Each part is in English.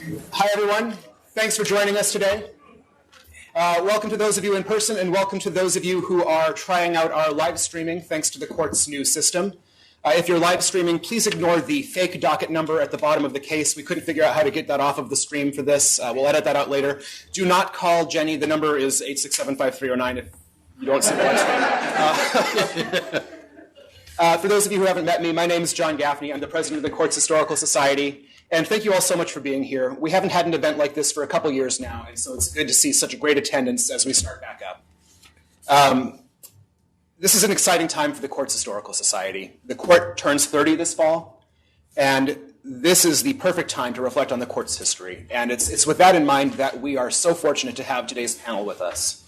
Hi, everyone. Thanks for joining us today. Welcome to those of you in person, and welcome to those of you who are trying out our live streaming thanks to the court's new system. If you're live streaming, please ignore the fake docket number at the bottom of the case. We couldn't figure out how to get that off of the stream for this. We'll edit that out later. Do not call Jenny. The number is 867-5309 if you don't see the live stream. For those of you who haven't met me, my name is John Gaffney. I'm the president of the Court's Historical Society. And thank you all so much for being here. We haven't had an event like this for a couple years now, and so it's good to see such a great attendance as we start back up. This is an exciting time for the Court's Historical Society. The Court turns 30 this fall, and this is the perfect time to reflect on the Court's history. And it's with that in mind that we are so fortunate to have today's panel with us.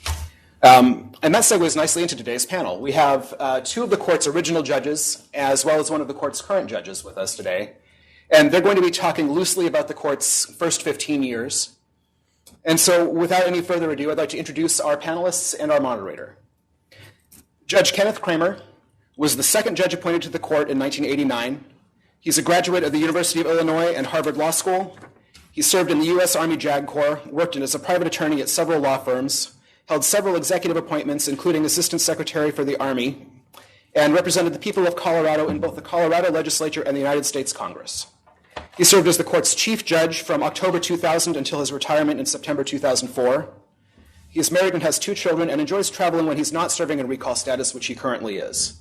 And that segues nicely into today's panel. We have two of the Court's original judges, as well as one of the Court's current judges with us today. And they're going to be talking loosely about the Court's first 15 years. And so without any further ado, I'd like to introduce our panelists and our moderator. Judge Kenneth Kramer was the second judge appointed to the Court in 1989. He's a graduate of the University of Illinois and Harvard Law School. He served in the U.S. Army JAG Corps, worked as a private attorney at several law firms, held several executive appointments, including Assistant Secretary for the Army, and represented the people of Colorado in both the Colorado Legislature and the United States Congress. He served as the Court's chief judge from October 2000 until his retirement in September 2004. He is married and has 2 children and enjoys traveling when he's not serving in recall status, which he currently is.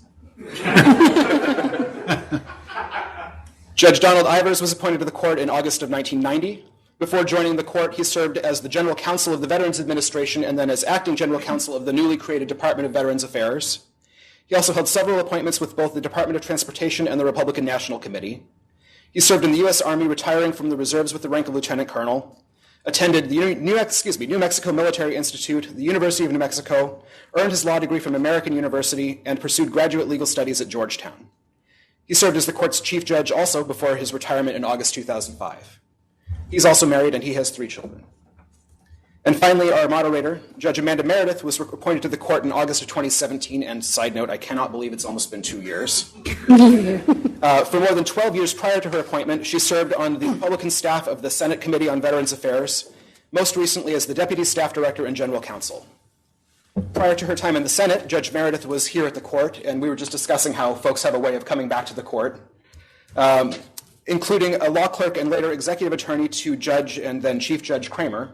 Judge Donald Ivers was appointed to the Court in August of 1990. Before joining the Court, he served as the General Counsel of the Veterans Administration and then as acting General Counsel of the newly created Department of Veterans Affairs. He also held several appointments with both the Department of Transportation and the Republican National Committee. He served in the U.S. Army, retiring from the reserves with the rank of lieutenant colonel, attended the New Mexico Military Institute, the University of New Mexico, earned his law degree from American University, and pursued graduate legal studies at Georgetown. He served as the Court's chief judge also before his retirement in August 2005. He's also married, and he has 3 children. And finally, our moderator, Judge Amanda Meredith, was appointed to the Court in August of 2017, and side note, I cannot believe it's almost been 2 years. For more than 12 years prior to her appointment, she served on the Republican staff of the Senate Committee on Veterans Affairs, most recently as the Deputy Staff Director and General Counsel. Prior to her time in the Senate, Judge Meredith was here at the Court, and we were just discussing how folks have a way of coming back to the Court, including a law clerk and later executive attorney to Judge and then Chief Judge Kramer,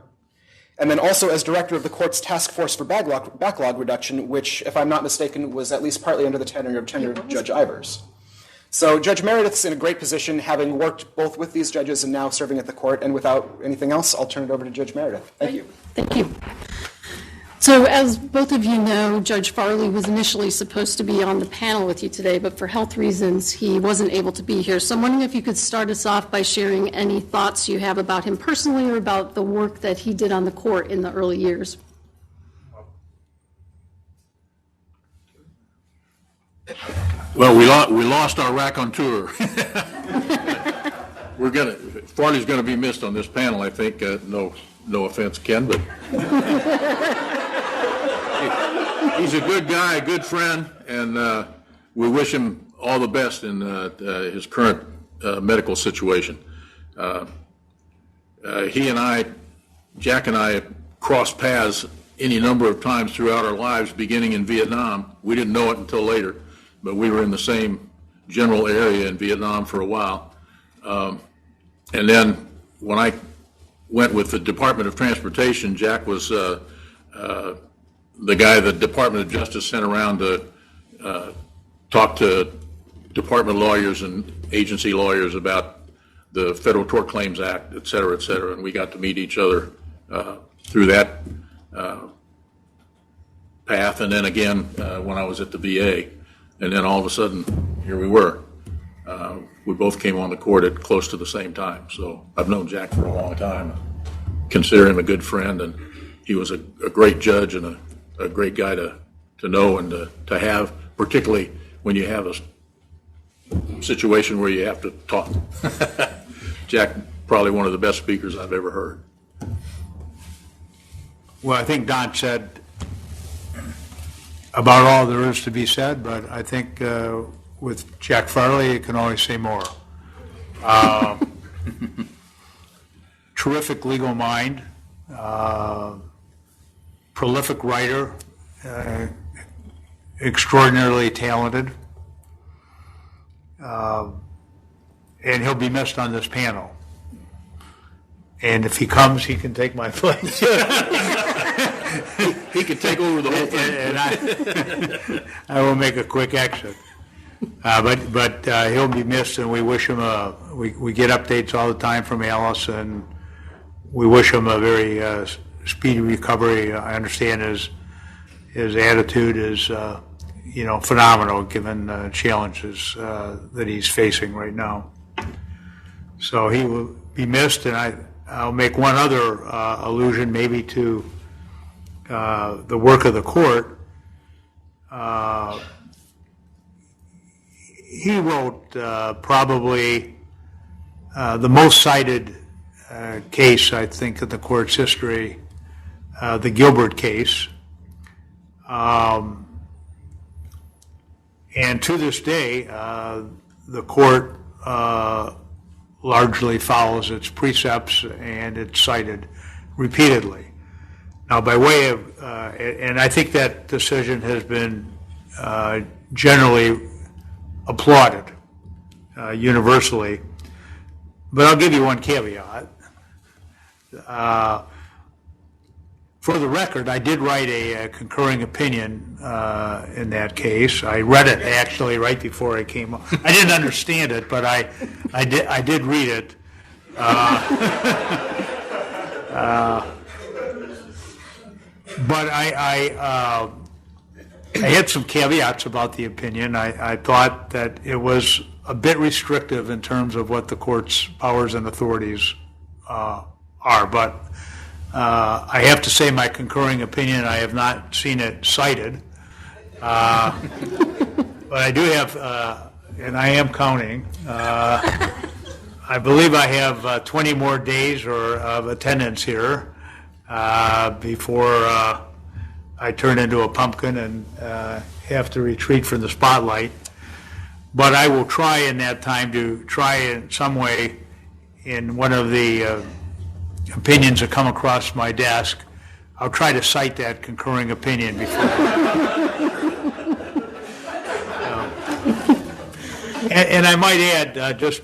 and then also as director of the Court's Task Force for Backlog Reduction, which, if I'm not mistaken, was at least partly under the tenure of Judge Ivers. So Judge Meredith's in a great position, having worked both with these judges and now serving at the Court. And without anything else, I'll turn it over to Judge Meredith. Thank you. Thank you. So as both of you know, Judge Farley was initially supposed to be on the panel with you today, but for health reasons, he wasn't able to be here. So I'm wondering if you could start us off by sharing any thoughts you have about him personally or about the work that he did on the Court in the early years. Well, we lost our raconteur. Farley's gonna be missed on this panel, I think. No offense, Ken, but he's a good guy, a good friend, and we wish him all the best in his current medical situation. Jack and I crossed paths any number of times throughout our lives, beginning in Vietnam. We didn't know it until later, but we were in the same general area in Vietnam for a while. And then when I went with the Department of Transportation, Jack was the guy the Department of Justice sent around to talk to department lawyers and agency lawyers about the Federal Tort Claims Act, et cetera, and we got to meet each other through that path, and then again when I was at the VA, and then all of a sudden, here we were. We both came on the Court at close to the same time, so I've known Jack for a long time, consider him a good friend, and he was a great judge and a great guy to know and to have, particularly when you have a situation where you have to talk. Jack, probably one of the best speakers I've ever heard. Well, I think Don said about all there is to be said, but I think with Jack Farley, you can always say more. terrific legal mind, prolific writer, extraordinarily talented, and he'll be missed on this panel. And if he comes, he can take my place. He could take over the whole thing. And I will make a quick exit. But he'll be missed, and we wish him we get updates all the time from Alice, and we wish him a very speedy recovery. I understand his attitude is phenomenal given the challenges that he's facing right now. So he will be missed, and I'll make one other allusion maybe to the work of the court. He wrote probably the most cited case, I think, in the court's history, the Gilbert case. And to this day, the court largely follows its precepts, and it's cited repeatedly. Now, by way of, and I think that decision has been generally applauded universally, but I'll give you one caveat. For the record, I did write a concurring opinion in that case. I read it actually right before I came up. I didn't understand it, but I did read it. But I had some caveats about the opinion. I thought that it was a bit restrictive in terms of what the court's powers and authorities are. But I have to say, my concurring opinion, I have not seen it cited. But I do have, and I am counting, I believe I have 20 more days of attendance here before I turn into a pumpkin and have to retreat from the spotlight. But I will try in that time to try in some way in one of the opinions that come across my desk, I'll try to cite that concurring opinion before. And I might add, just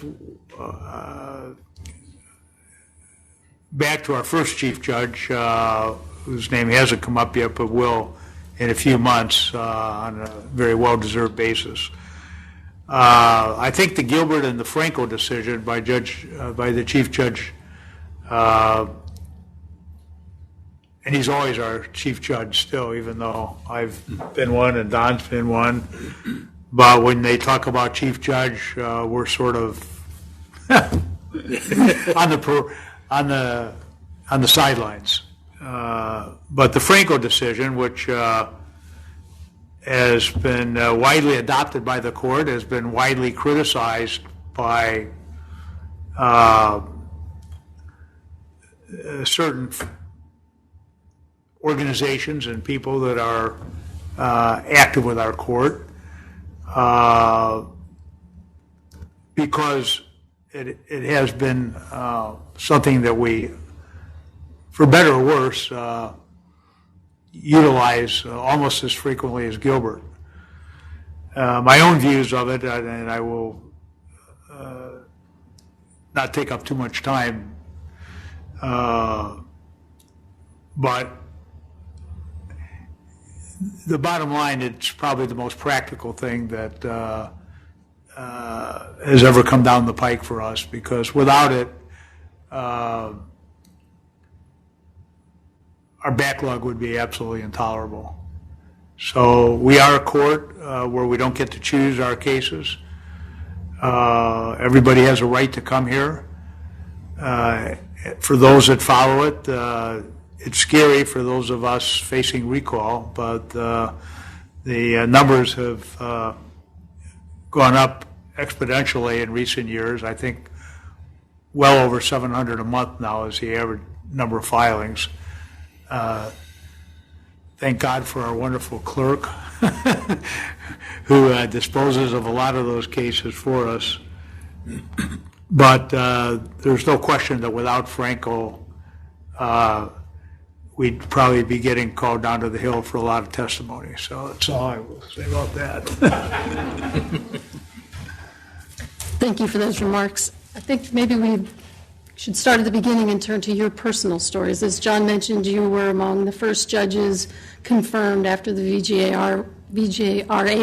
back to our first chief judge, whose name hasn't come up yet, but will in a few months on a very well-deserved basis. I think the Gilbert and the Franco decision by the chief judge, and he's always our chief judge still, even though I've been one and Don's been one. But when they talk about chief judge, we're sort of on the sidelines. But the Franco decision, which has been widely adopted by the court, has been widely criticized by certain organizations and people that are active with our court, because it has been something that we, for better or worse, utilize almost as frequently as Gilbert. My own views of it, and I will not take up too much time, but the bottom line, it's probably the most practical thing that has ever come down the pike for us, because without it, our backlog would be absolutely intolerable. So we are a court where we don't get to choose our cases. Everybody has a right to come here. For those that follow it, it's scary for those of us facing recall, but the numbers have gone up exponentially in recent years. I think well over 700 a month now is the average number of filings. Thank God for our wonderful clerk who disposes of a lot of those cases for us. But there's no question that without Franco, we'd probably be getting called down to the Hill for a lot of testimony. So that's all I will say about that. Thank you for those remarks. I think maybe we should start at the beginning and turn to your personal stories. As John mentioned, you were among the first judges confirmed after the VJRA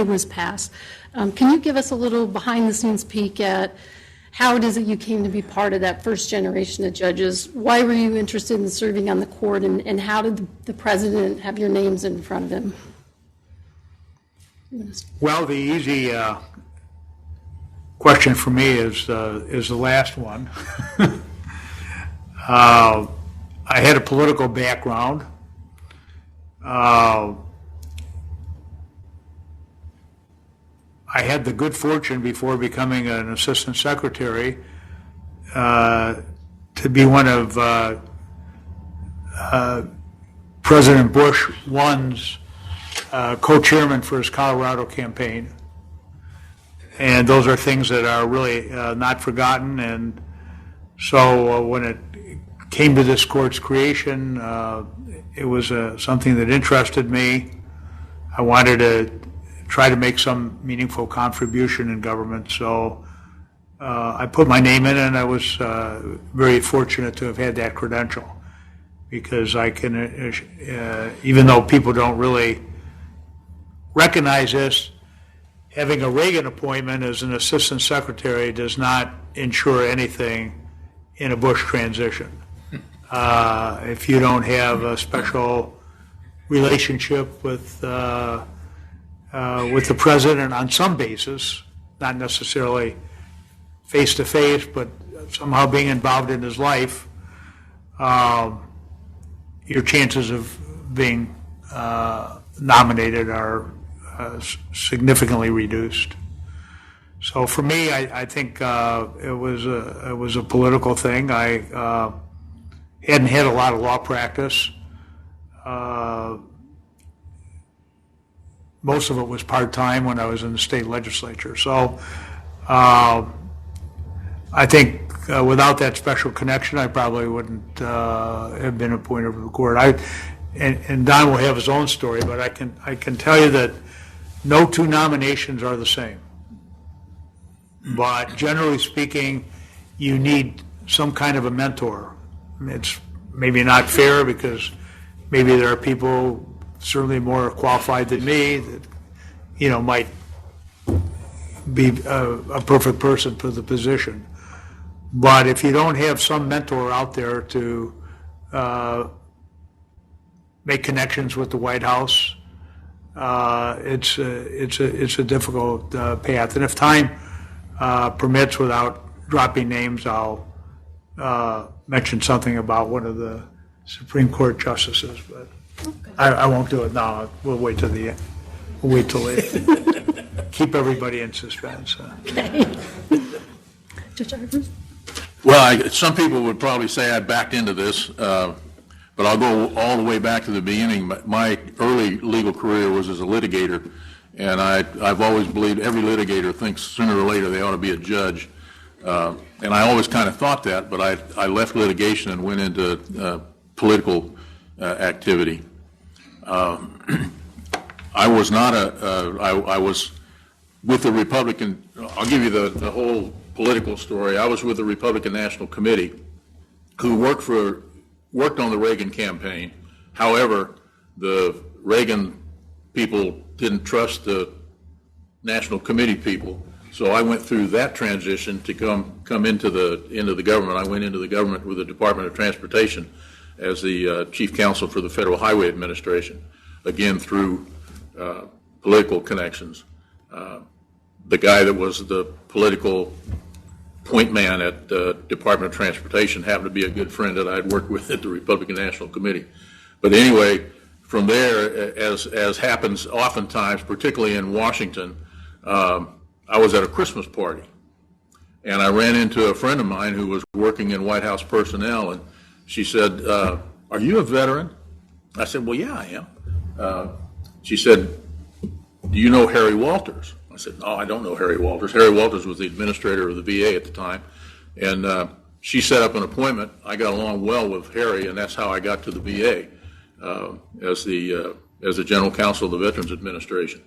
was passed. Can you give us a little behind-the-scenes peek at how it is that you came to be part of that first generation of judges? Why were you interested in serving on the court, and how did the president have your names in front of him? Well, the easy question for me is the last one. I had a political background. I had the good fortune before becoming an assistant secretary to be one of President Bush I's co-chairman for his Colorado campaign. And those are things that are really not forgotten. And so when it came to this court's creation, it was something that interested me. I wanted to try to make some meaningful contribution in government. So I put my name in, and I was very fortunate to have had that credential, because I can, even though people don't really recognize this, having a Reagan appointment as an assistant secretary does not ensure anything in a Bush transition. If you don't have a special relationship with the president on some basis, not necessarily face to face, but somehow being involved in his life, your chances of being nominated are significantly reduced. So for me, I think it was a political thing. I hadn't had a lot of law practice. Most of it was part-time when I was in the state legislature. So I think without that special connection, I probably wouldn't have been appointed to the court. And Don will have his own story, but I can tell you that no two nominations are the same. But generally speaking, you need some kind of a mentor. It's maybe not fair, because maybe there are people certainly more qualified than me that, might be a perfect person for the position. But if you don't have some mentor out there to make connections with the White House, it's a difficult path. And if time permits, without dropping names, I'll mention something about one of the Supreme Court justices, but I won't do it now. We'll wait till the end. We'll wait till later. Keep everybody in suspense. Okay. Judge Ivers? Well, some people would probably say I backed into this, but I'll go all the way back to the beginning. My early legal career was as a litigator, and I've always believed every litigator thinks sooner or later they ought to be a judge. And I always kind of thought that, but I left litigation and went into political activity. I was not I was with the Republican, I'll give you the whole political story. I was with the Republican National Committee, who worked on the Reagan campaign. However, the Reagan people didn't trust the National Committee people. So I went through that transition to come into the government. I went into the government with the Department of Transportation as the chief counsel for the Federal Highway Administration, again through political connections. The guy that was the political point man at the Department of Transportation happened to be a good friend that I'd worked with at the Republican National Committee. But anyway, from there, as happens oftentimes, particularly in Washington, I was at a Christmas party, and I ran into a friend of mine who was working in White House personnel, and she said, "Are you a veteran?" I said, "Well, yeah, I am." She said, "Do you know Harry Walters?" I said, "No, I don't know Harry Walters." Harry Walters was the administrator of the VA at the time. And she set up an appointment. I got along well with Harry, and that's how I got to the VA as the general counsel of the Veterans Administration.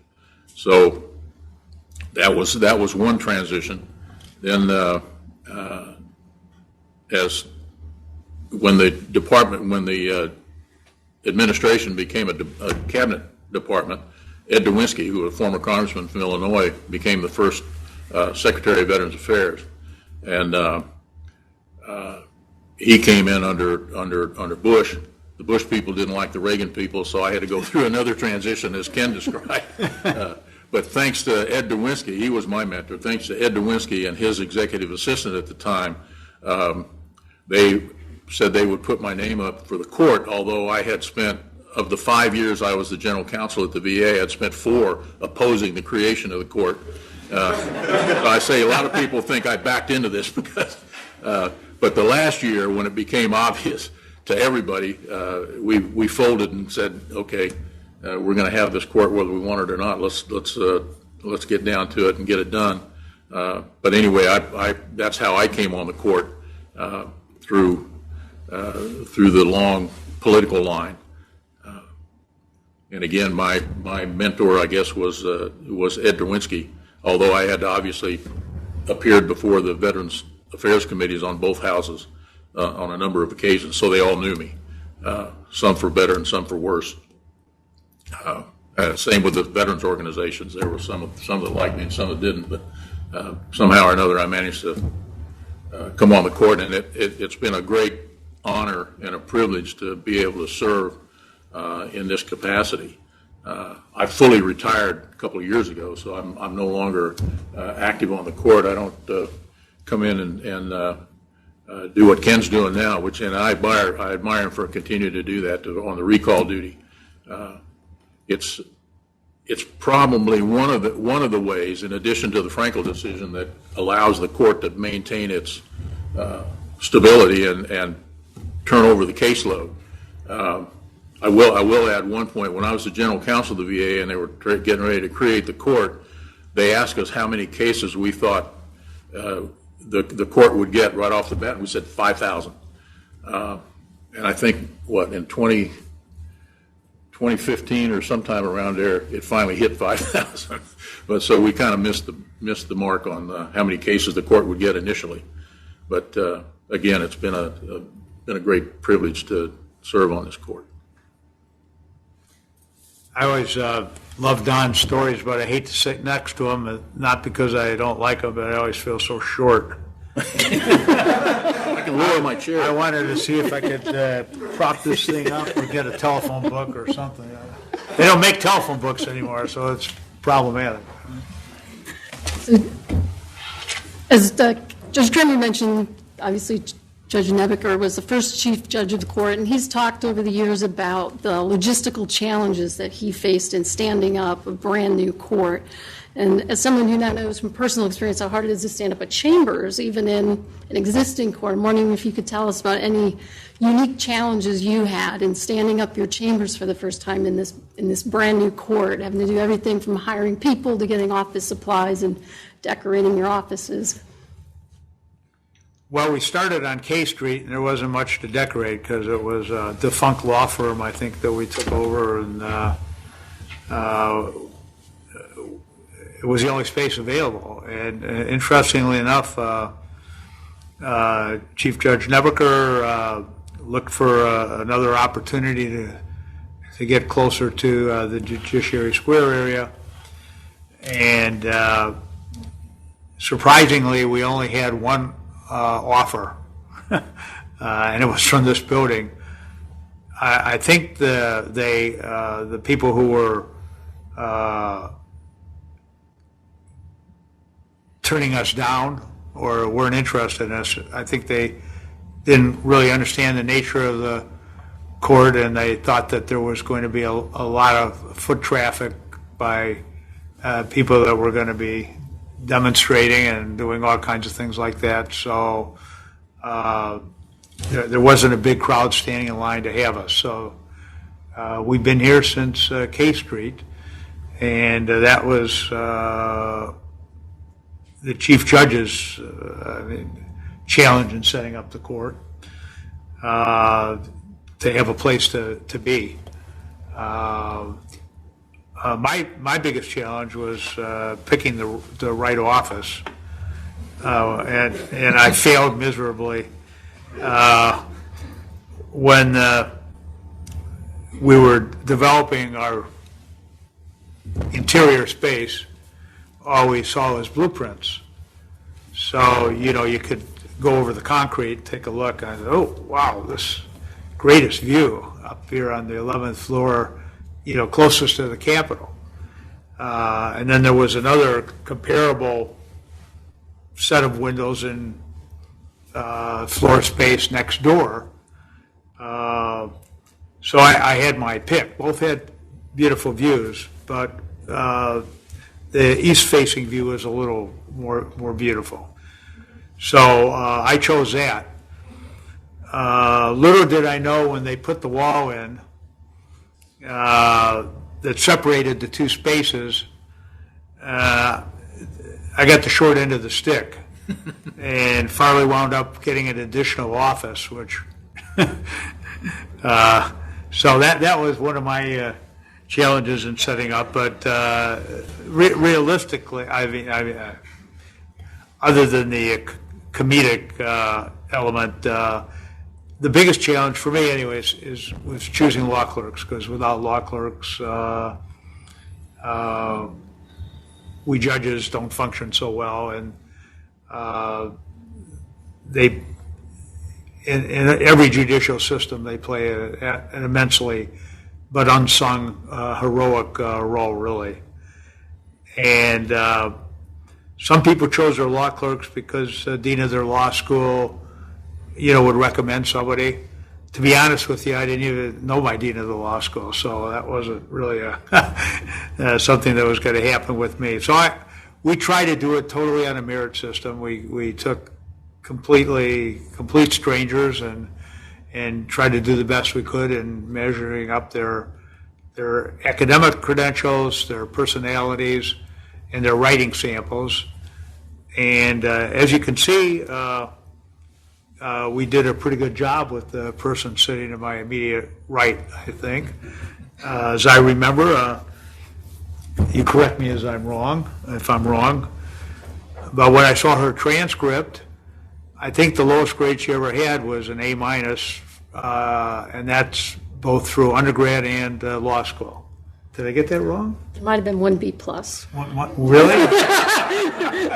So that was one transition. Then when the administration became a cabinet department, Ed Dewinski, who was a former congressman from Illinois, became the first Secretary of Veterans Affairs, and he came in under Bush. The Bush people didn't like the Reagan people, so I had to go through another transition, as Ken described. But thanks to Ed Dewinski, he was my mentor. Thanks to Ed Dewinski and his executive assistant at the time, they said they would put my name up for the court, although I had spent, of the 5 years I was the general counsel at the VA, I'd spent 4 opposing the creation of the court. I say a lot of people think I backed into this because, but the last year when it became obvious to everybody, we folded and said, okay, we're going to have this court whether we want it or not. Let's get down to it and get it done. But anyway, that's how I came on the court through the long political line. And again, my mentor, I guess, was Ed Dewinski, although I had obviously appeared before the Veterans Affairs Committees on both houses on a number of occasions, so they all knew me, some for better and some for worse. Same with the veterans organizations. There were some that liked me and some that didn't, but somehow or another I managed to come on the court, and it's been a great honor and a privilege to be able to serve in this capacity. I fully retired a couple of years ago, so I'm no longer active on the court. I don't come in and do what Ken's doing now, and I admire him for continuing to do that on the recall duty. It's probably one of the ways, in addition to the Frankel decision, that allows the court to maintain its stability and turn over the caseload. I will add one point. When I was the general counsel of the VA and they were getting ready to create the court, they asked us how many cases we thought the court would get right off the bat, and we said 5,000. And I think, in 2015 or sometime around there, it finally hit 5,000. But so we kind of missed the mark on how many cases the court would get initially. But again, it's been a great privilege to serve on this court. I always love Don's stories, but I hate to sit next to him, not because I don't like him, but I always feel so short. I can lower my chair. I wanted to see if I could prop this thing up or get a telephone book or something. They don't make telephone books anymore, so it's problematic. So, as Judge Kramer mentioned, obviously Judge Nebeker was the first chief judge of the court, and he's talked over the years about the logistical challenges that he faced in standing up a brand new court. And as someone who now knows from personal experience how hard it is to stand up a chambers, even in an existing court, I'm wondering if you could tell us about any unique challenges you had in standing up your chambers for the first time in this brand new court, having to do everything from hiring people to getting office supplies and decorating your offices. Well, we started on K Street, and there wasn't much to decorate because it was a defunct law firm, I think, that we took over, and it was the only space available. And interestingly enough, Chief Judge Nebeker looked for another opportunity to get closer to the Judiciary Square area, and surprisingly, we only had one offer, and it was from this building. I think the people who were turning us down or weren't interested in us, I think they didn't really understand the nature of the court, and they thought that there was going to be a lot of foot traffic by people that were going to be demonstrating and doing all kinds of things like that. So there wasn't a big crowd standing in line to have us. So we've been here since K Street, and that was the chief judges. challenge in setting up the court, to have a place to be. My biggest challenge was picking the right office, and I failed miserably when we were developing our interior space. All we saw was blueprints. So, you could go over the concrete, take a look, and I said, oh, wow, this greatest view up here on the 11th floor, closest to the Capitol. And then there was another comparable set of windows in floor space next door. So I had my pick. Both had beautiful views, but the east-facing view was a little more beautiful. So I chose that. Little did I know when they put the wall in that separated the two spaces, I got the short end of the stick. And Farley wound up getting an additional office, which so that was one of my challenges in setting up. But realistically, I mean, other than the comedic element, the biggest challenge for me, anyways, was choosing law clerks, because without law clerks, we judges don't function so well, and they, in every judicial system, they play an immensely but unsung heroic role, really. And some people chose their law clerks because the dean of their law school, would recommend somebody. To be honest with you, I didn't even know my dean of the law school, so that wasn't really something that was going to happen with me. So we tried to do it totally on a merit system. We took complete strangers and tried to do the best we could in measuring up their academic credentials, their personalities, and their writing samples. And as you can see, we did a pretty good job with the person sitting to my immediate right, I think. As I remember, you correct me if I'm wrong, but when I saw her transcript, I think the lowest grade she ever had was an A-, and that's both through undergrad and law school. Did I get that wrong? It might have been 1B+. Really?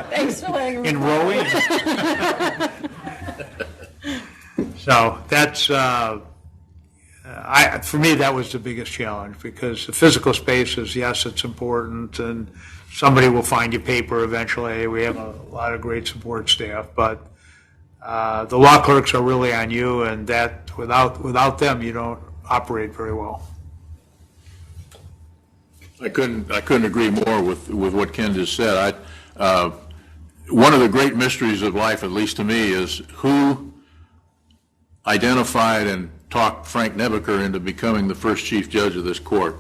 Thanks for letting me In rowing? So that's, for me, that was the biggest challenge, because the physical space is, yes, it's important, and somebody will find you paper eventually. We have a lot of great support staff, but the law clerks are really on you, and that without them, you don't operate very well. I couldn't agree more with what Ken just said. One of the great mysteries of life, at least to me, is who identified and talked Frank Nebaker into becoming the first chief judge of this court.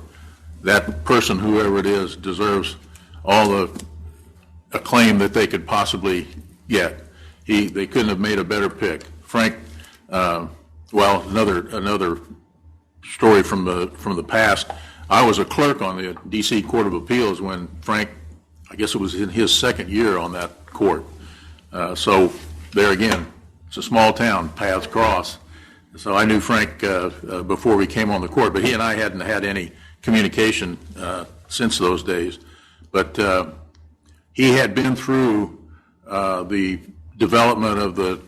That person, whoever it is, deserves all the acclaim that they could possibly get. They couldn't have made a better pick. Frank, another story from the past. I was a clerk on the D.C. Court of Appeals when Frank, I guess it was in his second year on that court. So there again, it's a small town, paths cross. So I knew Frank before we came on the court, but he and I hadn't had any communication since those days. But he had been through the development of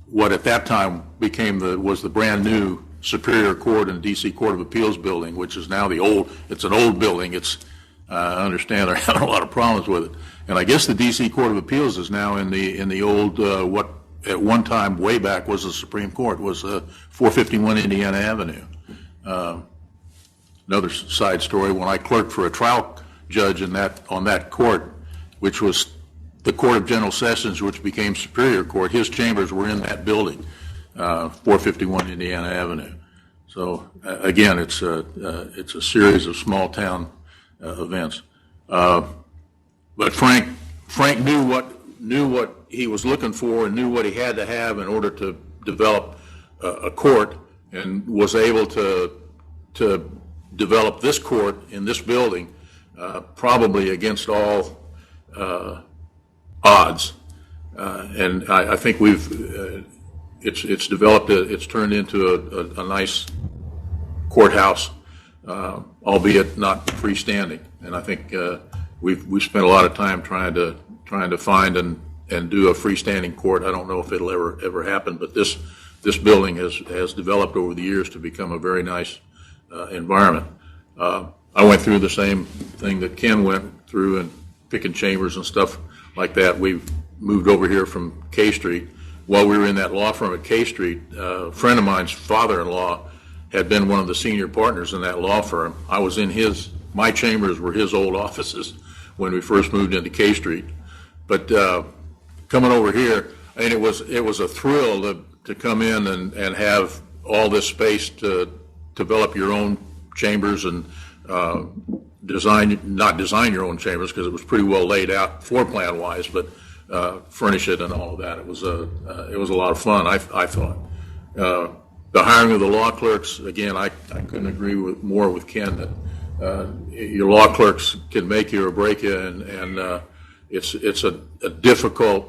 what at that time was the brand new Superior Court and D.C. Court of Appeals building, which is now it's an old building. I understand they're having a lot of problems with it. And I guess the D.C. Court of Appeals is now in the old, what at one time way back was the Supreme Court, was 451 Indiana Avenue. Another side story, when I clerked for a trial judge on that court, which was the Court of General Sessions, which became Superior Court, his chambers were in that building, 451 Indiana Avenue. So again, it's a series of small town events. But Frank knew knew what he was looking for and knew what he had to have in order to develop a court, and was able to develop this court in this building, probably against all odds. And I think it's developed, it's turned into a nice courthouse, albeit not freestanding. And I think we've spent a lot of time trying to find and do a freestanding court. I don't know if it'll ever happen, but this building has developed over the years to become a very nice environment. I went through the same thing that Ken went through and picking chambers and stuff like that. We moved over here from K Street. While we were in that law firm at K Street, a friend of mine's father-in-law had been one of the senior partners in that law firm. I was in my chambers were his old offices when we first moved into K Street. But coming over here, and it was a thrill to come in and have all this space to develop your own chambers and not design your own chambers, because it was pretty well laid out floor plan wise, but furnish it and all of that. It was a lot of fun, I thought. The hiring of the law clerks, again, I couldn't agree more with Ken that your law clerks can make you or break you, and it's a difficult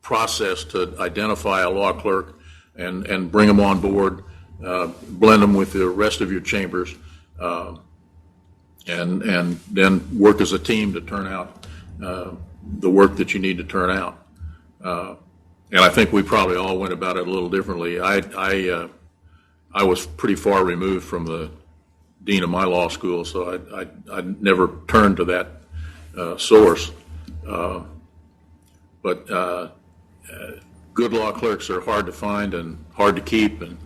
process to identify a law clerk and bring them on board, blend them with the rest of your chambers, and then work as a team to turn out the work that you need to turn out. And I think we probably all went about it a little differently. I was pretty far removed from the dean of my law school, so I never turned to that source. But good law clerks are hard to find and hard to keep, and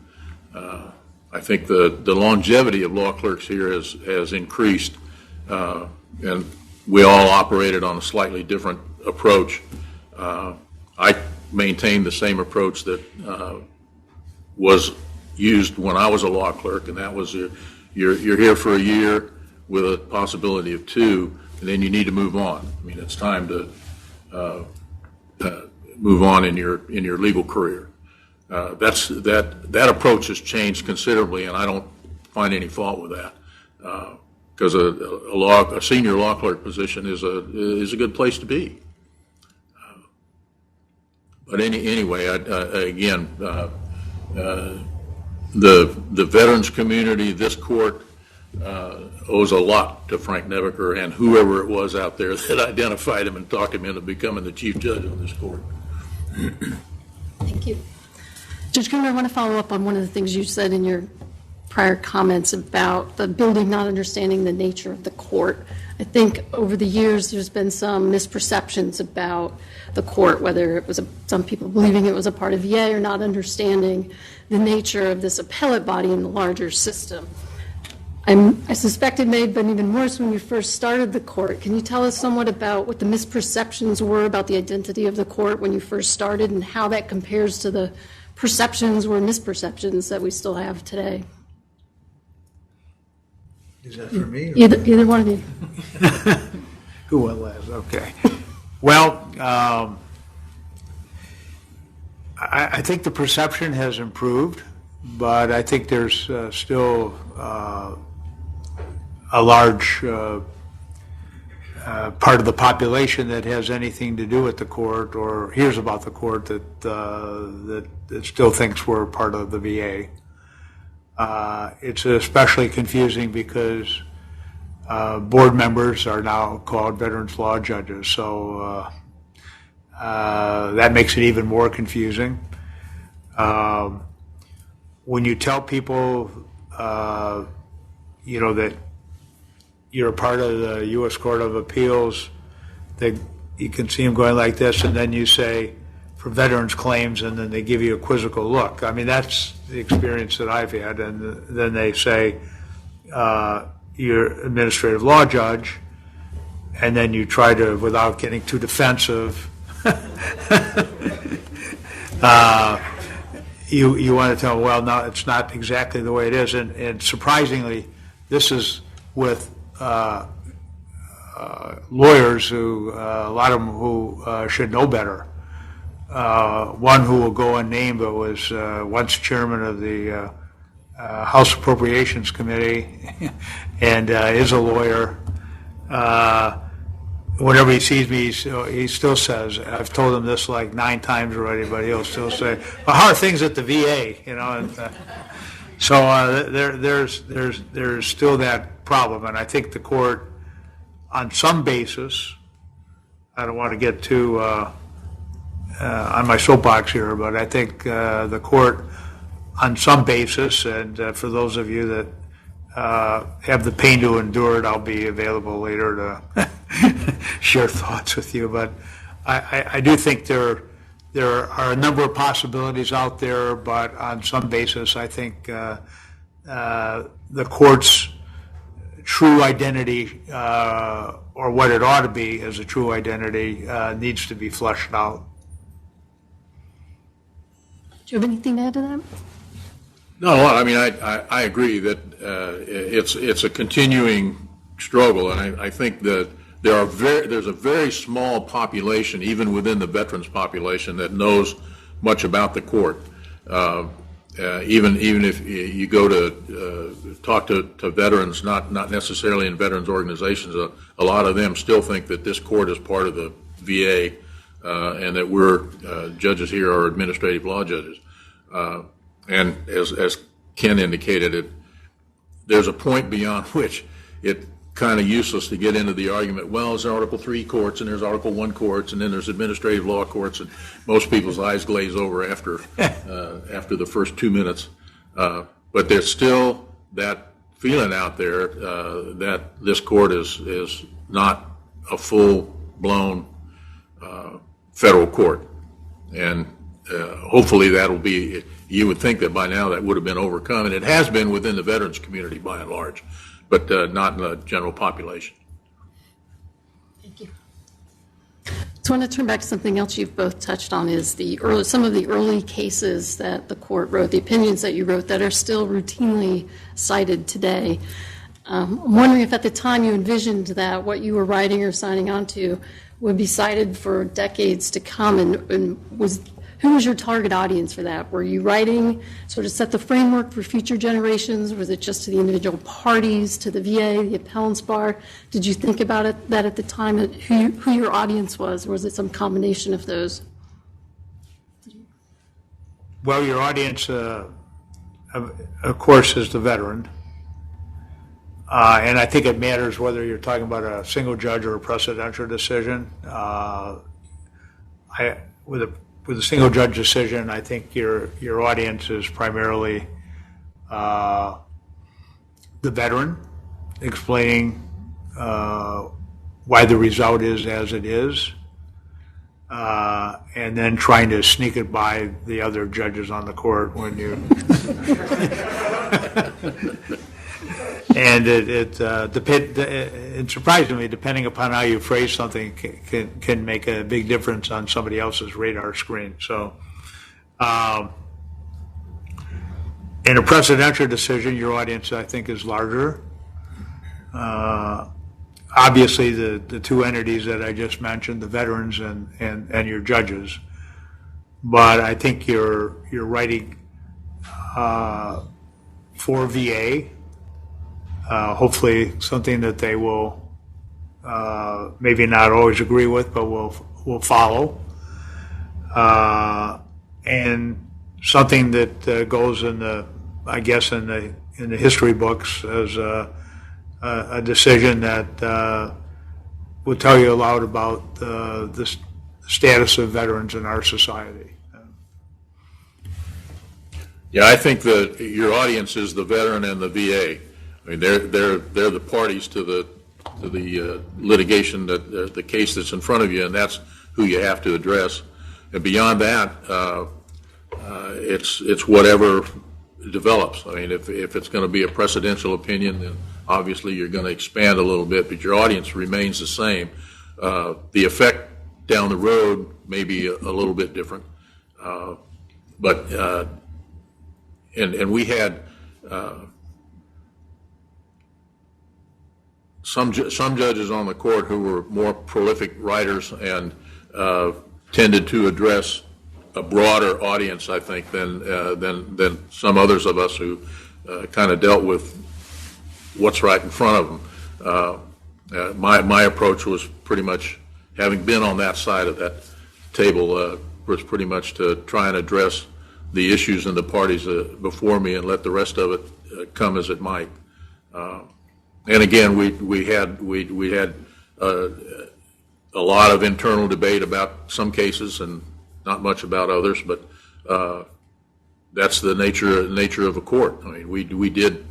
I think the longevity of law clerks here has increased, and we all operated on a slightly different approach. I maintained the same approach that was used when I was a law clerk, and that was you're here for a year with a possibility of 2, and then you need to move on. I mean, it's time to move on in your legal career. That approach has changed considerably, and I don't find any fault with that, because a senior law clerk position is a good place to be. But anyway, again, the veterans community, this court owes a lot to Frank Nebeker and whoever it was out there that identified him and talked him into becoming the chief judge of this court. Thank you. Judge Kramer, I want to follow up on one of the things you said in your prior comments about the building not understanding the nature of the court. I think over the years there's been some misperceptions about the court, whether it was some people believing it was a part of VA or not understanding the nature of this appellate body in the larger system. I suspect it may have been even worse when you first started the court. Can you tell us somewhat about what the misperceptions were about the identity of the court when you first started, and how that compares to the perceptions or misperceptions that we still have today? Is that for me? Either one of you. Who went last? Okay. Well, I think the perception has improved, but I think there's still a large part of the population that has anything to do with the court or hears about the court that still thinks we're part of the VA. It's especially confusing because board members are now called veterans law judges, so that makes it even more confusing. When you tell people, that you're a part of the U.S. Court of Appeals, that you can see them going like this, and then you say, for veterans claims, and then they give you a quizzical look. I mean, that's the experience that I've had. And then they say, you're an administrative law judge, and then you try to, without getting too defensive, you want to tell them, well, no, it's not exactly the way it is. And surprisingly, this is with lawyers who, a lot of them who should know better. One who will go unnamed, but was once chairman of the House Appropriations Committee and is a lawyer. Whenever he sees me, he still says, I've told him this like 9 times already, but he'll still say, well, how are things at the VA? You know, and, so there's still that problem, and I think the court, on some basis, I don't want to get too on my soapbox here, but I think the court, on some basis, and for those of you that have the pain to endure it, I'll be available later to share thoughts with you. But I do think there are a number of possibilities out there, but on some basis, I think the court's true identity, or what it ought to be as a true identity, needs to be fleshed out. Do you have anything to add to that? No, I mean, I agree that it's a continuing struggle, and I think that there's a very small population, even within the veterans population, that knows much about the court. Even if you go to talk to veterans, not necessarily in veterans organizations, a lot of them still think that this court is part of the VA, and that we're judges here are administrative law judges. And as Ken indicated, there's a point beyond which it's kind of useless to get into the argument, well, there's Article 3 courts, and there's Article 1 courts, and then there's administrative law courts, and most people's eyes glaze over after the first 2 minutes. But there's still that feeling out there that this court is not a full-blown federal court. And hopefully that'll be, you would think that by now that would have been overcome, and it has been within the veterans community by and large, but not in the general population. Thank you. So I want to turn back to something else you've both touched on, is some of the early cases that the court wrote, the opinions that you wrote that are still routinely cited today. I'm wondering if at the time you envisioned that what you were writing or signing on to would be cited for decades to come, and who was your target audience for that? Were you writing sort of set the framework for future generations? Was it just to the individual parties, to the VA, the appellant's bar? Did you think about that at the time, who your audience was, or was it some combination of those? Well, your audience, of course, is the veteran. And I think it matters whether you're talking about a single judge or a precedential decision. With a single judge decision, I think your audience is primarily the veteran, explaining why the result is as it is, and then trying to sneak it by the other judges on the court when you. And it surprisingly, depending upon how you phrase something, can make a big difference on somebody else's radar screen. So, in a precedential decision, your audience, I think, is larger. Obviously, the two entities that I just mentioned, the veterans and your judges. But I think you're writing for VA. Hopefully something that they will maybe not always agree with, but will follow, and something that goes in the history books as a decision that will tell you a lot about the status of veterans in our society. Yeah, I think that your audience is the veteran and the VA. I mean, they're the parties to the litigation, that the case that's in front of you, and that's who you have to address. And beyond that, it's whatever develops. I mean, if it's going to be a precedential opinion, then obviously you're going to expand a little bit, but your audience remains the same. The effect down the road may be a little bit different, but we had. some judges on the court who were more prolific writers and tended to address a broader audience, I think, than some others of us who kind of dealt with what's right in front of them. My approach was pretty much, having been on that side of that table, was pretty much to try and address the issues and the parties before me and let the rest of it come as it might. And again, we had a lot of internal debate about some cases and not much about others, but that's the nature of a court. I mean, we did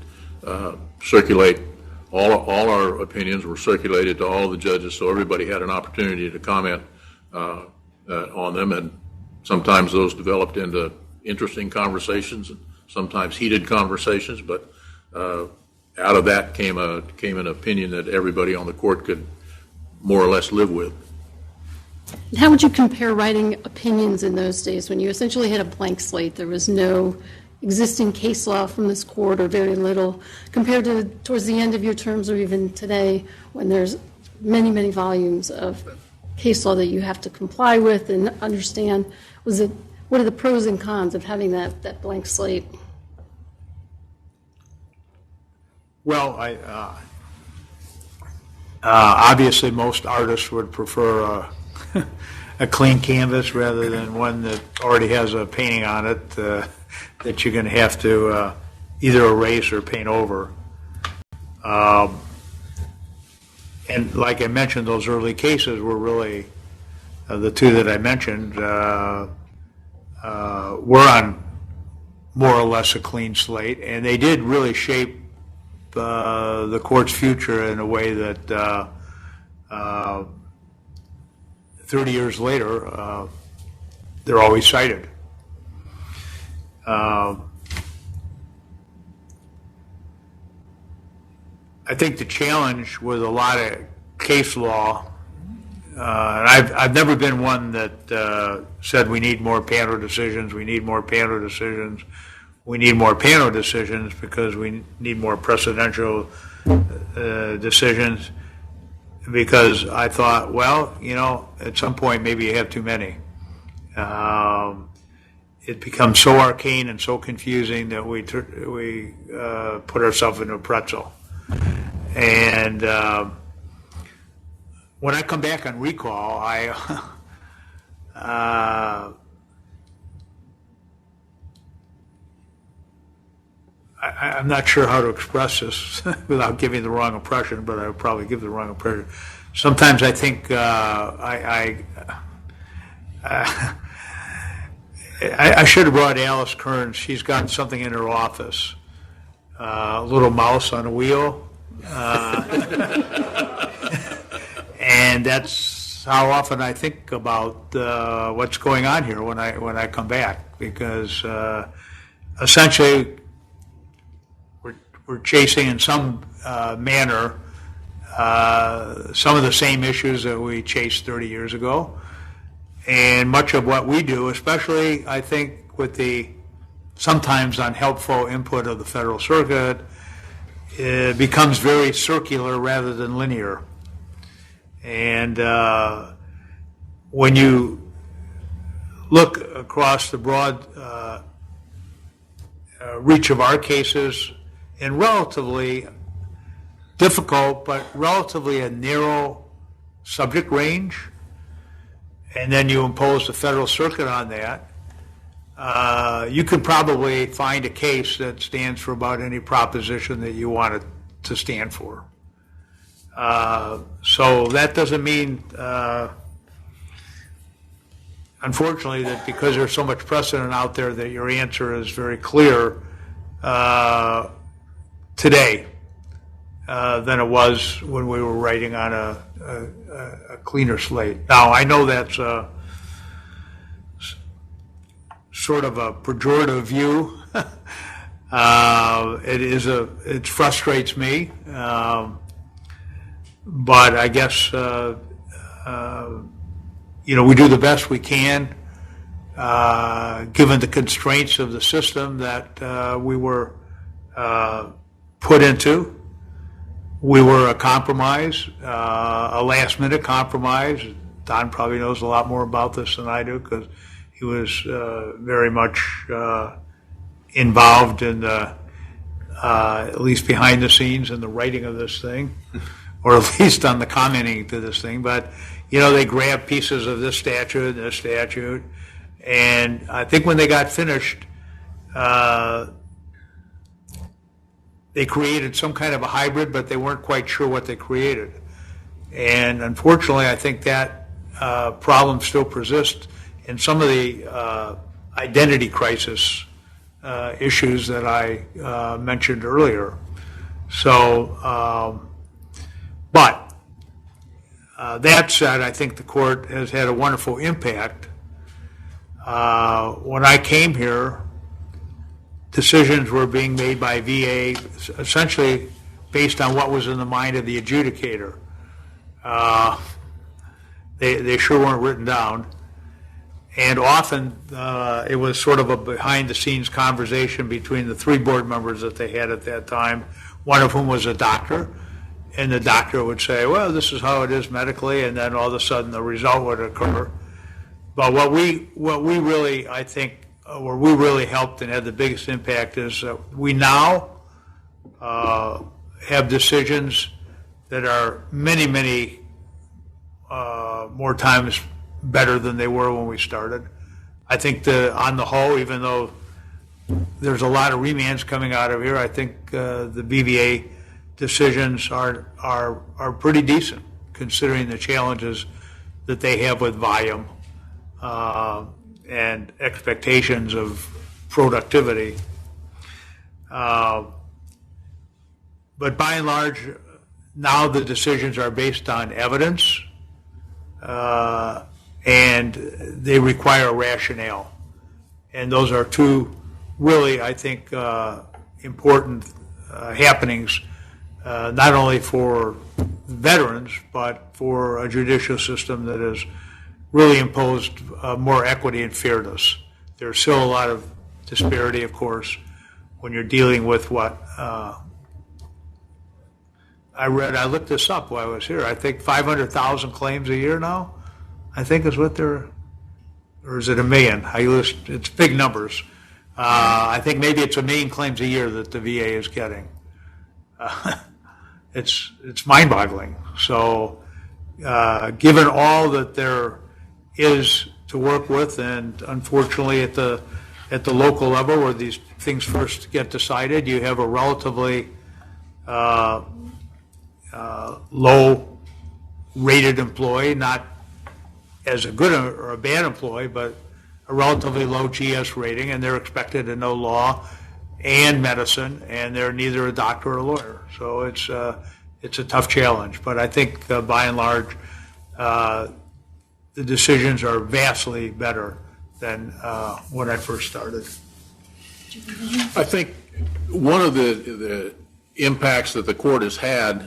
circulate all our opinions were circulated to all the judges, so everybody had an opportunity to comment on them, and sometimes those developed into interesting conversations and sometimes heated conversations, but out of that came an opinion that everybody on the court could more or less live with. How would you compare writing opinions in those days when you essentially had a blank slate? There was no existing case law from this court, or very little, compared to towards the end of your terms or even today when there's many, many volumes of case law that you have to comply with and understand? What are the pros and cons of having that blank slate? Well, obviously most artists would prefer a clean canvas rather than one that already has a painting on it that you're going to have to either erase or paint over. And like I mentioned, those early cases were really, the two that I mentioned, were on more or less a clean slate, and they did really shape the court's future in a way that 30 years later, they're always cited. I think the challenge with a lot of case law, and I've never been one that said we need more panel decisions, we need more panel decisions, we need more panel decisions because we need more precedential decisions, because I thought, well, at some point maybe you have too many. It becomes so arcane and so confusing that we put ourselves in a pretzel. And when I come back on recall, I'm not sure how to express this without giving the wrong impression, but I would probably give the wrong impression. Sometimes I think I should have brought Alice Kearns. She's got something in her office, a little mouse on a wheel, and that's how often I think about what's going on here when I come back, because essentially we're chasing in some manner some of the same issues that we chased 30 years ago. And much of what we do, especially I think with the sometimes unhelpful input of the Federal Circuit, it becomes very circular rather than linear. And when you look across the broad reach of our cases in relatively difficult but relatively a narrow subject range, and then you impose the Federal Circuit on that, you can probably find a case that stands for about any proposition that you want it to stand for. So that doesn't mean, unfortunately, that because there's so much precedent out there that your answer is very clear today than it was when we were writing on a cleaner slate. Now, I know that's sort of a pejorative view. It frustrates me, but I guess we do the best we can given the constraints of the system that we were put into. we were a compromise, a last-minute compromise. Don probably knows a lot more about this than I do because he was very much involved in the, at least behind the scenes in the writing of this thing, or at least on the commenting to this thing. But, they grabbed pieces of this statute, and I think when they got finished, they created some kind of a hybrid, but they weren't quite sure what they created. And unfortunately, I think that problem still persists in some of the identity crisis issues that I mentioned earlier. So, but that said, I think the court has had a wonderful impact. When I came here, decisions were being made by VA essentially based on what was in the mind of the adjudicator. They sure weren't written down. And often it was sort of a behind-the-scenes conversation between the 3 board members that they had at that time, one of whom was a doctor. And the doctor would say, well, this is how it is medically, and then all of a sudden the result would occur. But what we really, I think, where we really helped and had the biggest impact is we now have decisions that are many, many more times better than they were when we started. I think on the whole, even though there's a lot of remands coming out of here, I think the BVA decisions are pretty decent considering the challenges that they have with volume and expectations of productivity. But by and large, now the decisions are based on evidence and they require a rationale. And those are 2 really, I think, important happenings, not only for veterans, but for a judicial system that has really imposed more equity and fairness. There's still a lot of disparity, of course, when you're dealing with what I looked this up while I was here. I think 500,000 claims a year now, I think is what they're, or is it 1 million? It's big numbers. I think maybe it's 1 million claims a year that the VA is getting. It's mind-boggling. So given all that there is to work with, and unfortunately at the local level where these things first get decided, you have a relatively low rated employee, not as a good or a bad employee, but a relatively low GS rating, and they're expected to know law and medicine, and they're neither a doctor or a lawyer. So it's a tough challenge. But I think by and large, the decisions are vastly better than when I first started. I think one of the impacts that the court has had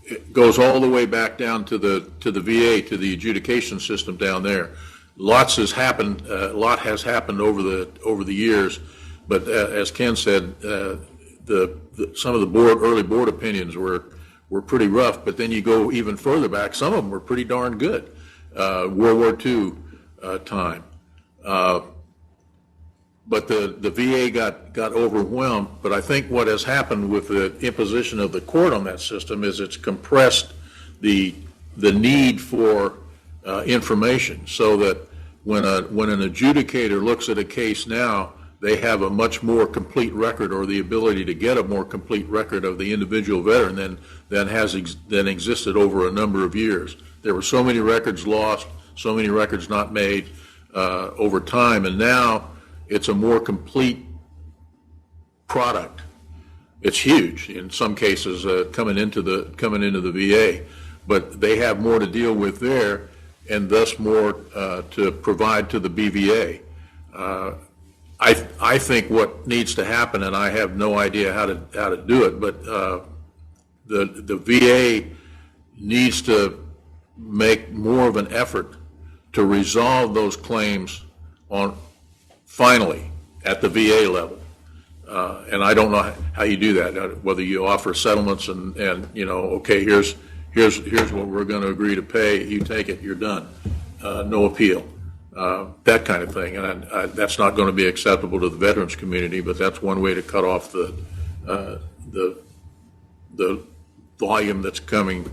it goes all the way back down to the VA, to the adjudication system down there. Lots has happened. A lot has happened over the years, but as Ken said, some of the early board opinions were pretty rough. But then you go even further back, some of them were pretty darn good. World War II time. But the VA got overwhelmed. But I think what has happened with the imposition of the court on that system is it's compressed the need for information, so that when an adjudicator looks at a case now, they have a much more complete record, or the ability to get a more complete record of the individual veteran than existed over a number of years. There were so many records lost, so many records not made over time, and now it's a more complete product. It's huge in some cases coming into the VA, but they have more to deal with there, and thus more to provide to the BVA. I think what needs to happen, and I have no idea how to do it, but the VA needs to make more of an effort to resolve those claims finally at the VA level. And I don't know how you do that, whether you offer settlements and okay, here's what we're going to agree to pay, you take it, you're done, no appeal, that kind of thing. And that's not going to be acceptable to the veterans community, but that's one way to cut off the volume that's coming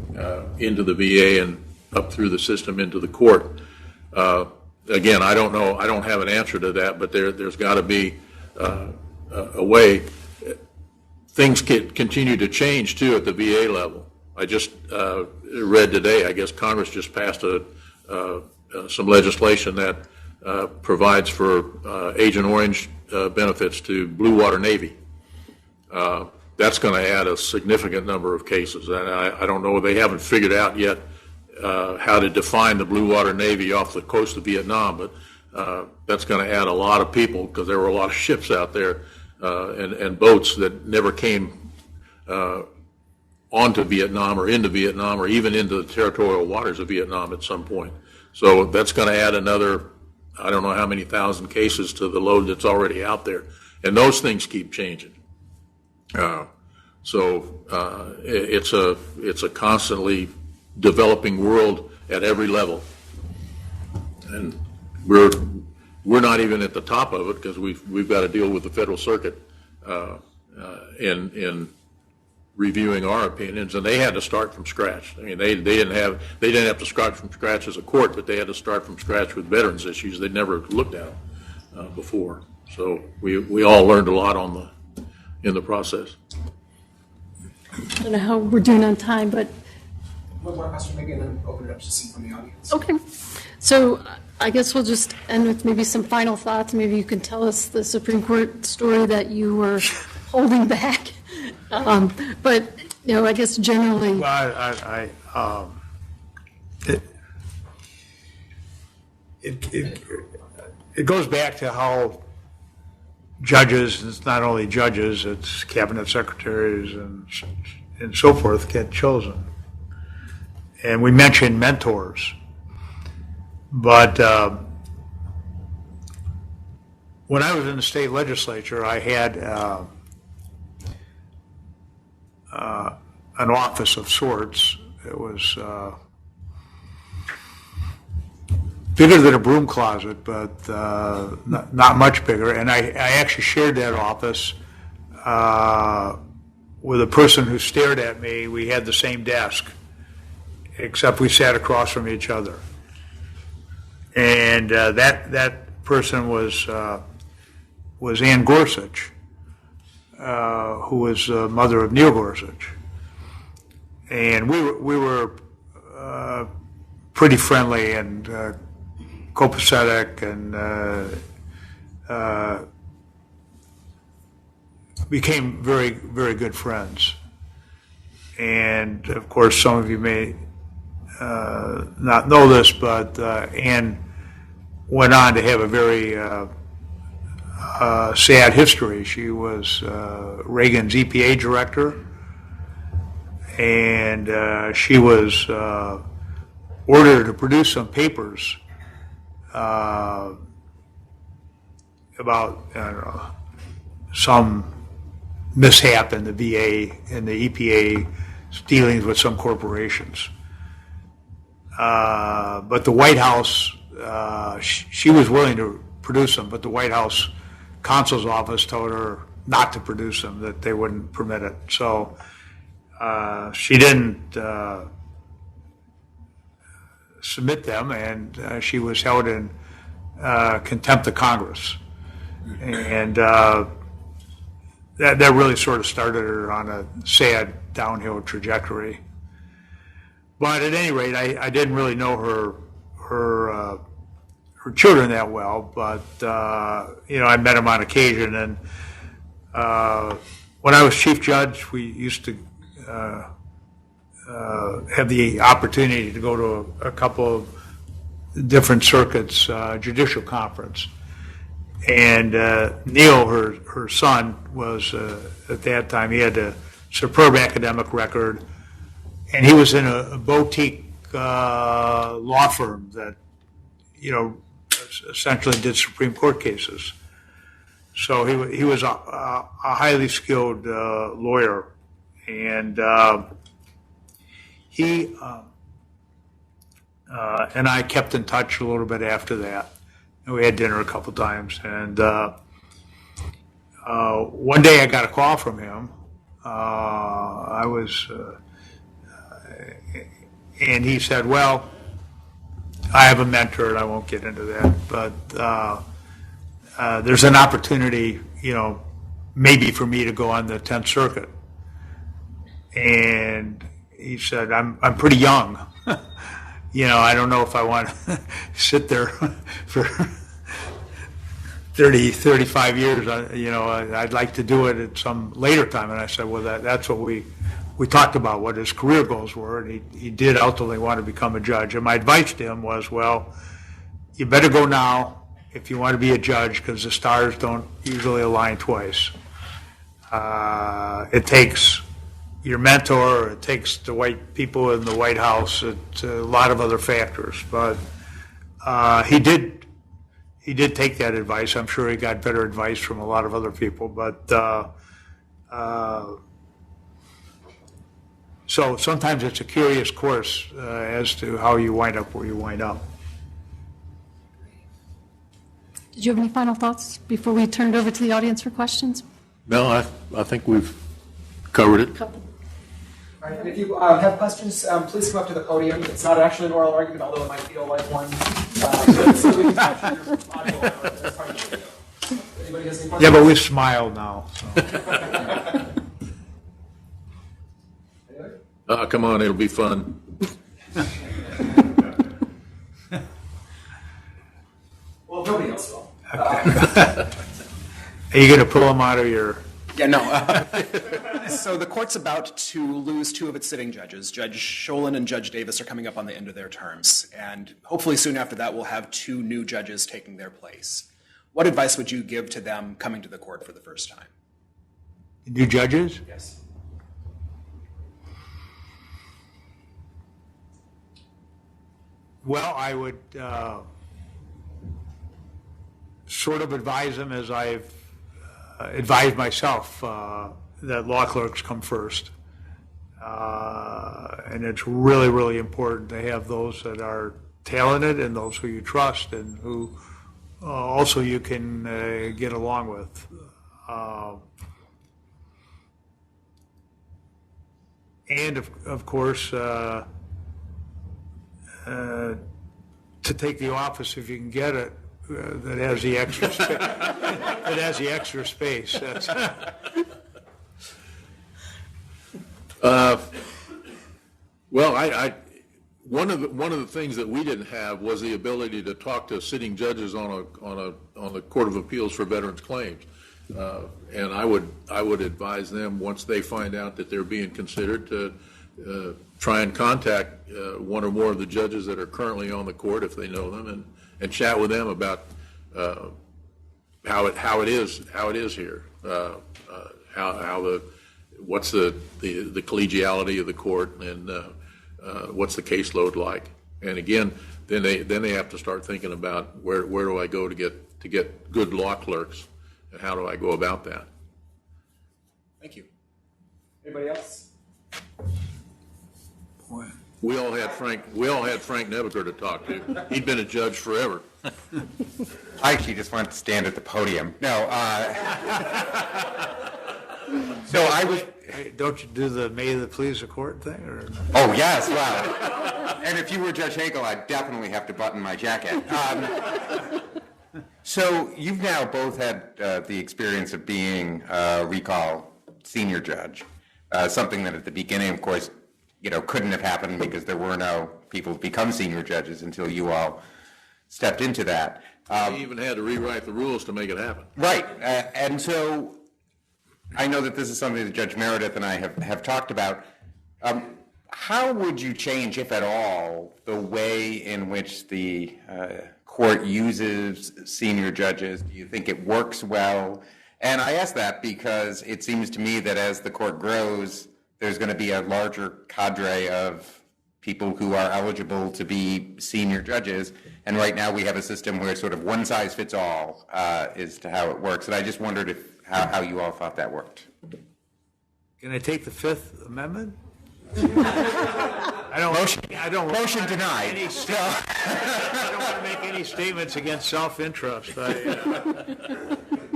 into the VA and up through the system into the court. Again, I don't know, I don't have an answer to that, but there's got to be a way. Things continue to change too at the VA level. I just read today, I guess Congress just passed some legislation that provides for Agent Orange benefits to Blue Water Navy. That's going to add a significant number of cases, and I don't know, they haven't figured out yet how to define the Blue Water Navy off the coast of Vietnam, but that's going to add a lot of people because there were a lot of ships out there and boats that never came onto Vietnam or into Vietnam or even into the territorial waters of Vietnam at some point. So that's going to add another, I don't know how many thousand cases to the load that's already out there. And those things keep changing. It's a constantly developing world at every level. And we're not even at the top of it because we've got to deal with the Federal Circuit in reviewing our opinions, and they had to start from scratch. I mean, they didn't have to start from scratch as a court, but they had to start from scratch with veterans issues they'd never looked at before. So we all learned a lot in the process. I don't know how we're doing on time, but One more question, maybe, and then open it up to see from the audience. okay. So I guess we'll just end with maybe some final thoughts. Maybe you can tell us the Supreme Court story that you were holding back. But, I guess generally. Well, it goes back to how judges, it's not only judges, it's cabinet secretaries and so forth get chosen. And we mentioned mentors. But when I was in the state legislature, I had an office of sorts. It was bigger than a broom closet, but not much bigger. And I actually shared that office with a person who stared at me. We had the same desk, except we sat across from each other. And that person was Ann Gorsuch, who was the mother of Neil Gorsuch, and we were pretty friendly and copacetic, and became very, very good friends. And of course, some of you may not know this, but Ann went on to have a very sad history. She was Reagan's EPA director, and she was ordered to produce some papers about, some mishap in the VA and the EPA dealings with some corporations. But the White House, she was willing to produce them, but the White House counsel's office told her not to produce them, that they wouldn't permit it. So she didn't submit them, and she was held in contempt of Congress. And that really sort of started her on a sad downhill trajectory. But at any rate, I didn't really know her children that well, but I met them on occasion. And when I was chief judge, we used to have the opportunity to go to a couple of different circuits, judicial conference. And Neil, her son, was at that time, he had a superb academic record, and he was in a boutique law firm that, essentially did Supreme Court cases. So he was a highly skilled lawyer, and he and I kept in touch a little bit after that. And we had dinner a couple times, and one day I got a call from him. And he said, "Well, I have a mentor, and I won't get into that, but there's an opportunity, maybe for me to go on the 10th Circuit." And he said, "I'm pretty young. I don't know if I want to sit there for 30, 35 years. I'd like to do it at some later time." And I said, "Well, that's what we talked about, what his career goals were." And he did ultimately want to become a judge. And my advice to him was, well, you better go now if you want to be a judge, because the stars don't usually align twice. It takes your mentor, it takes the white people in the White House, it's a lot of other factors. But he did take that advice. I'm sure he got better advice from a lot of other people. But so sometimes it's a curious course as to how you wind up where you wind up. Did you have any final thoughts before we turn it over to the audience for questions? No, I think we've covered it. All right, and if you have questions, please come up to the podium. It's not actually an oral argument, although it might feel like one. So we can capture your audio as part of the video. Anybody has any questions? Yeah, but we smile now. So. Come on, it'll be fun. Well, nobody else will. Are you going to pull them out of your... Yeah, no. So the court's about to lose two of its sitting judges. Judge Sholin and Judge Davis are coming up on the end of their terms. And hopefully soon after that, we'll have two new judges taking their place. What advice would you give to them coming to the court for the first time? New judges? Yes. Well, I would sort of advise them as I've advised myself, that law clerks come first. And it's really, really important to have those that are talented and those who you trust and who also you can get along with. And of course, to take the office if you can get it, that has the extra space. That has the extra space. That's Well, one of the things that we didn't have was the ability to talk to sitting judges on the Court of Appeals for Veterans Claims, and I would advise them, once they find out that they're being considered, to try and contact one or more of the judges that are currently on the court, if they know them, and chat with them about how it is here, what's the collegiality of the court, and what's the caseload like. And again, then they have to start thinking about where do I go to get good law clerks, and how do I go about that. Thank you. Anybody else? We all had Frank Nebeker to talk to. He'd been a judge forever. I actually just wanted to stand at the podium. No. So I was. Hey, don't you do the may the please the court thing? Or? Oh yes, well. And if you were Judge Hagel, I'd definitely have to button my jacket. So you've now both had the experience of being a recall senior judge, something that at the beginning, of course, couldn't have happened because there were no people who become senior judges until you all stepped into that. He even had to rewrite the rules to make it happen. Right, and so I know that this is something that Judge Meredith and I have talked about. How would you change, if at all, the way in which the court uses senior judges? Do you think it works well? And I ask that because it seems to me that as the court grows, there's going to be a larger cadre of people who are eligible to be senior judges. And right now we have a system where sort of one size fits all as to how it works. And I just wondered how you all thought that worked. Can I take the Fifth Amendment? I don't Motion denied. I don't want to make any statements against self-interest.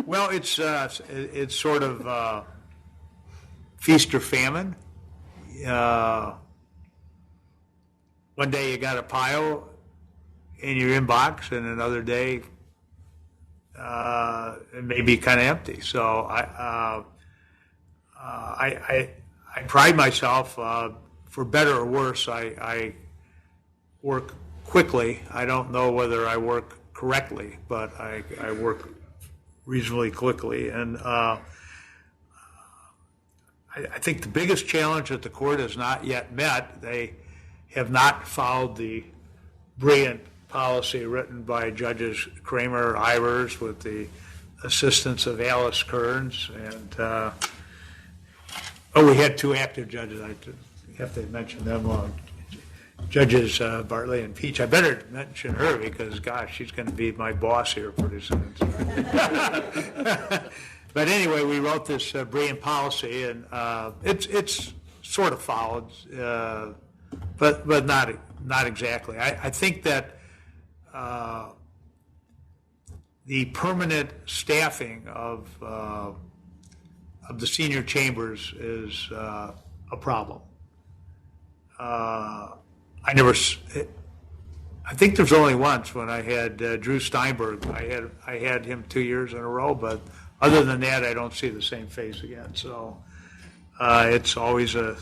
Well, it's sort of feast or famine. One day you got a pile in your inbox, and another day it may be kind of empty. So I pride myself, for better or worse, I work quickly. I don't know whether I work correctly, but I work reasonably quickly. And I think the biggest challenge that the court has not yet met, they have not followed the brilliant policy written by Judges Kramer, Ivers, with the assistance of Alice Kearns, and we had two active judges. I have to mention them. Judges Bartley and Peach. I better mention her because, gosh, she's going to be my boss here pretty soon. But anyway, we wrote this brilliant policy, and it's sort of followed, but not exactly. I think that the permanent staffing of the senior chambers is a problem. I think there's only once when I had Drew Steinberg. I had him 2 years in a row, but other than that, I don't see the same face again. So it's always a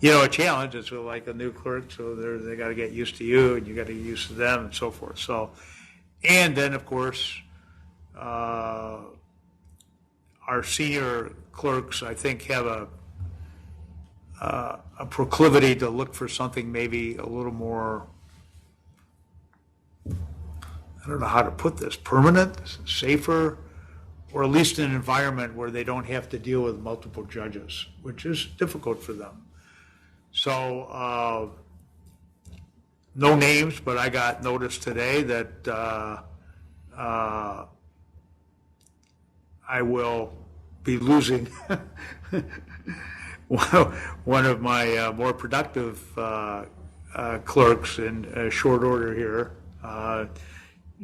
a challenge. It's like a new clerk, so they got to get used to you, and you got to get used to them, and so forth. So, and then of course, our senior clerks, I think, have a proclivity to look for something maybe a little more, I don't know how to put this, permanent, safer, or at least an environment where they don't have to deal with multiple judges, which is difficult for them. So, no names, but I got notice today that I will be losing one of my more productive clerks in short order here.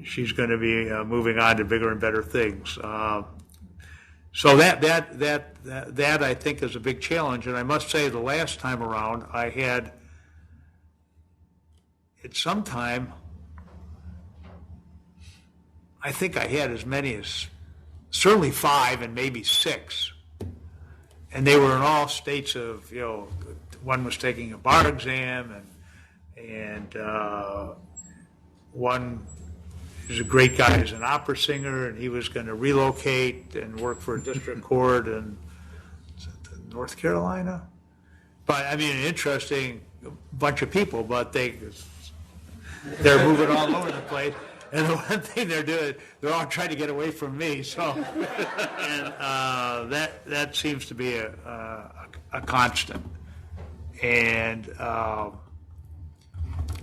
She's going to be moving on to bigger and better things. So that I think is a big challenge. And I must say, the last time around, I had at some time, I think I had as many as certainly 5 and maybe 6. And they were in all states of, one was taking a bar exam, and one is a great guy, he's an opera singer, and he was going to relocate and work for a district court in North Carolina. But I mean, an interesting bunch of people, but they're moving all over the place. And the one thing they're doing, they're all trying to get away from me. So, and that seems to be a constant. And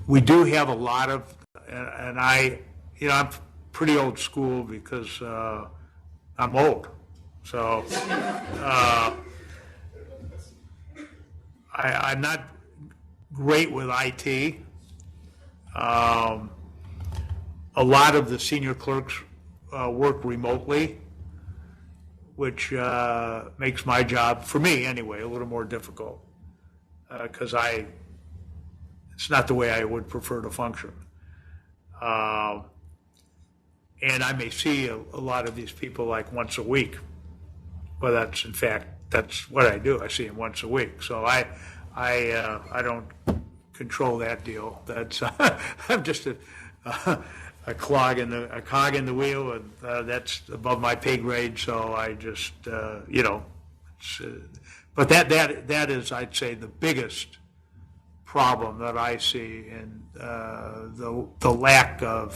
we do have a lot of, and I'm pretty old school because I'm old. So I'm not great with IT. A lot of the senior clerks work remotely, which makes my job, for me anyway, a little more difficult because it's not the way I would prefer to function. And I may see a lot of these people like once a week. Well, that's what I do. I see them once a week. So I don't control that deal. That's I'm just a cog in the wheel, and that's above my pay grade. So I just but that is, I'd say, the biggest problem that I see in the lack of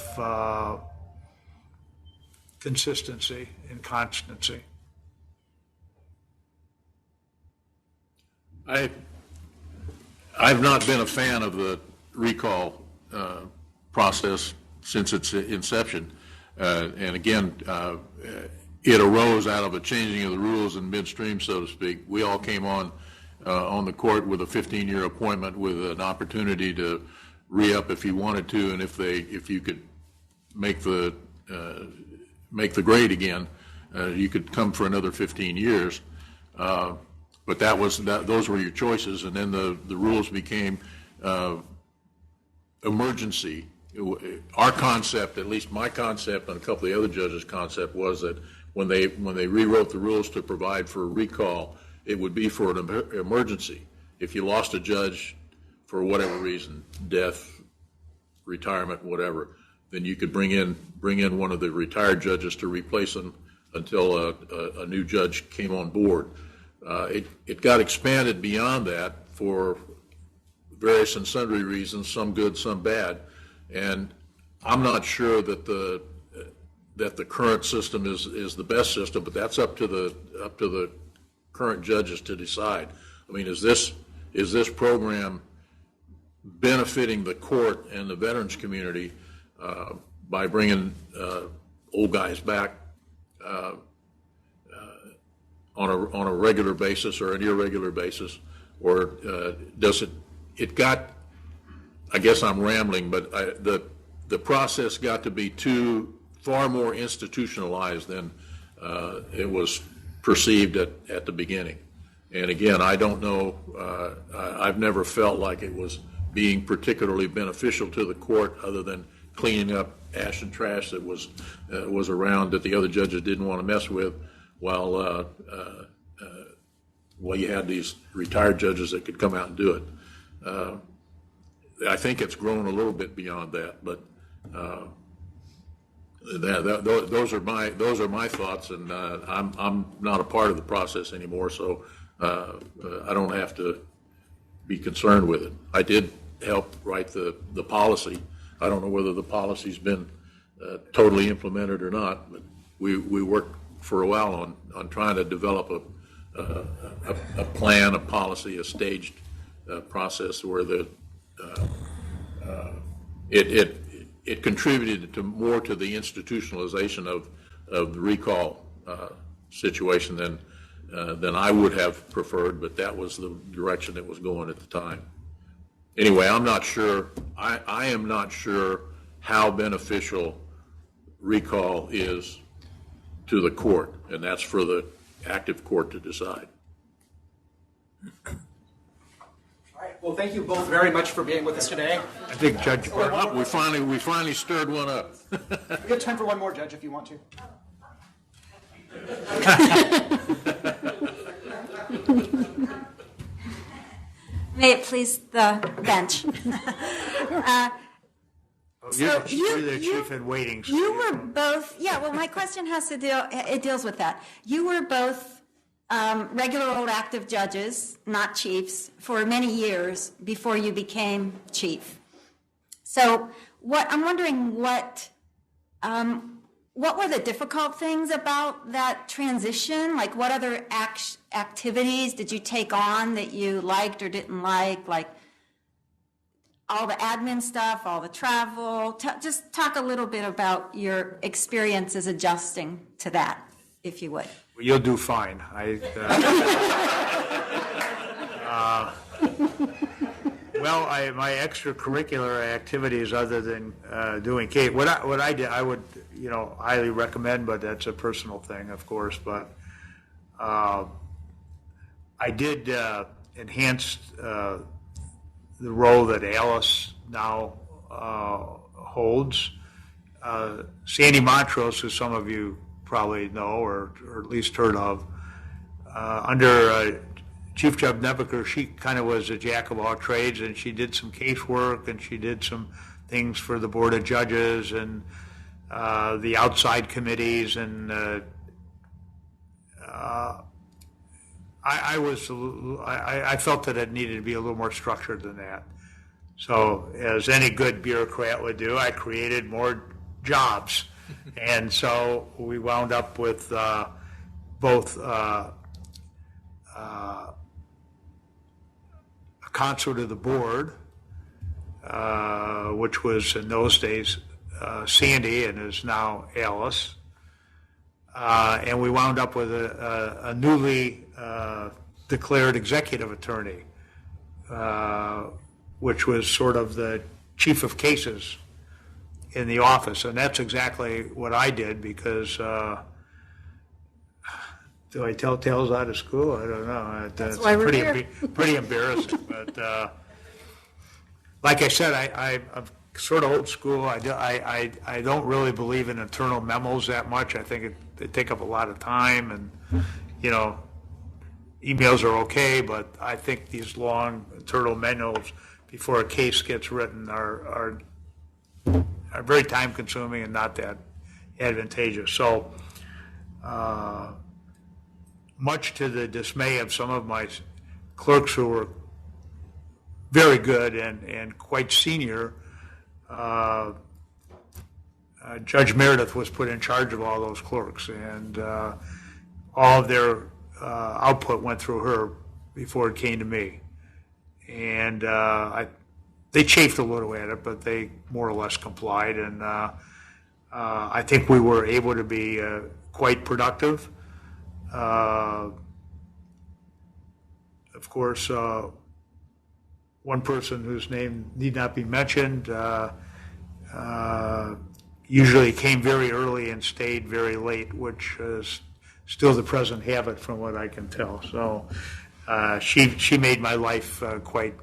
consistency and constancy. I've not been a fan of the recall process since its inception. And again, it arose out of a changing of the rules in midstream, so to speak. We all came on the court with a 15-year appointment with an opportunity to re-up if you wanted to, and if you could make the grade again, you could come for another 15 years. But those were your choices, and then the rules became emergency. Our concept, at least my concept and a couple of the other judges' concept, was that when they rewrote the rules to provide for a recall, it would be for an emergency. If you lost a judge for whatever reason, death, retirement, whatever, then you could bring in one of the retired judges to replace them until a new judge came on board. It got expanded beyond that for various and sundry reasons, some good, some bad, and I'm not sure that the current system is the best system, but that's up to the current judges to decide. I mean, is this program benefiting the court and the veterans community by bringing old guys back on a regular basis or an irregular basis, or does it got, I guess I'm rambling, but the process got to be far more institutionalized than it was perceived at the beginning. And again, I don't know, I've never felt like it was being particularly beneficial to the court, other than cleaning up ash and trash that was around that the other judges didn't want to mess with, while you had these retired judges that could come out and do it. I think it's grown a little bit beyond that, but those are my thoughts, and I'm not a part of the process anymore, so I don't have to be concerned with it. I did help write the policy. I don't know whether the policy's been totally implemented or not, but we worked for a while on trying to develop a plan, a policy, a staged process where it contributed more to the institutionalization of the recall situation than I would have preferred, but that was the direction it was going at the time. Anyway, I'm not sure. I am not sure how beneficial recall is to the court, and that's for the active court to decide. All right. Well, thank you both very much for being with us today. I think Judge We finally stirred one up. We have time for one more, Judge, if you want to. May it please the bench. You're the chief in waiting. So you were both, yeah, well, my question deals with that. You were both regular old active judges, not chiefs, for many years before you became chief. So I'm wondering what were the difficult things about that transition? Like, what other activities did you take on that you liked or didn't like all the admin stuff, all the travel? Just talk a little bit about your experiences adjusting to that, if you would. You'll do fine. My extracurricular activities, other than doing cake, what I did, I would highly recommend, but that's a personal thing, of course. But I did enhance the role that Alice now holds. Sandy Montrose, who some of you probably know or at least heard of, under Chief Judge Nebeker, she kind of was a jack of all trades, and she did some casework, and she did some things for the Board of Judges and the outside committees, and I felt that it needed to be a little more structured than that. So, as any good bureaucrat would do, I created more jobs, and so we wound up with both a counsel to the board, which was in those days Sandy and is now Alice. And we wound up with a newly declared executive attorney, which was sort of the chief of cases in the office. And that's exactly what I did because, do I tell tales out of school? I don't know. That's why we're here. Pretty embarrassing. But like I said, I'm sort of old school. I don't really believe in internal memos that much. I think they take up a lot of time, and emails are okay, but I think these long internal memos before a case gets written are very time consuming and not that advantageous. So much to the dismay of some of my clerks who were very good and quite senior, Judge Meredith was put in charge of all those clerks, and all of their output went through her before it came to me. And they chafed a little at it, but they more or less complied, and I think we were able to be quite productive. Of course, one person whose name need not be mentioned usually came very early and stayed very late, which is still the present habit from what I can tell. So she made my life quite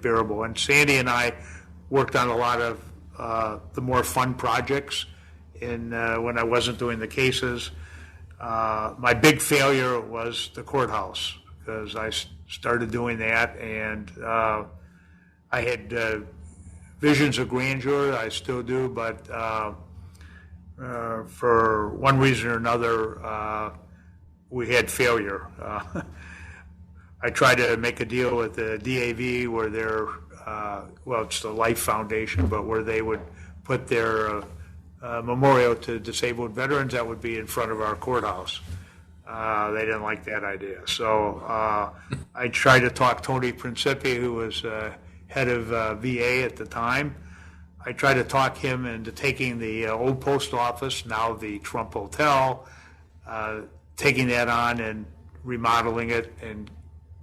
bearable. And Sandy and I worked on a lot of the more fun projects when I wasn't doing the cases. My big failure was the courthouse, because I started doing that, and I had visions of grandeur. I still do, but for one reason or another, we had failure. I tried to make a deal with the DAV where they're, it's the Life Foundation, but where they would put their memorial to disabled veterans that would be in front of our courthouse. They didn't like that idea. So I tried to talk Tony Principi, who was head of VA at the time. I tried to talk him into taking the old post office, now the Trump Hotel, taking that on and remodeling it and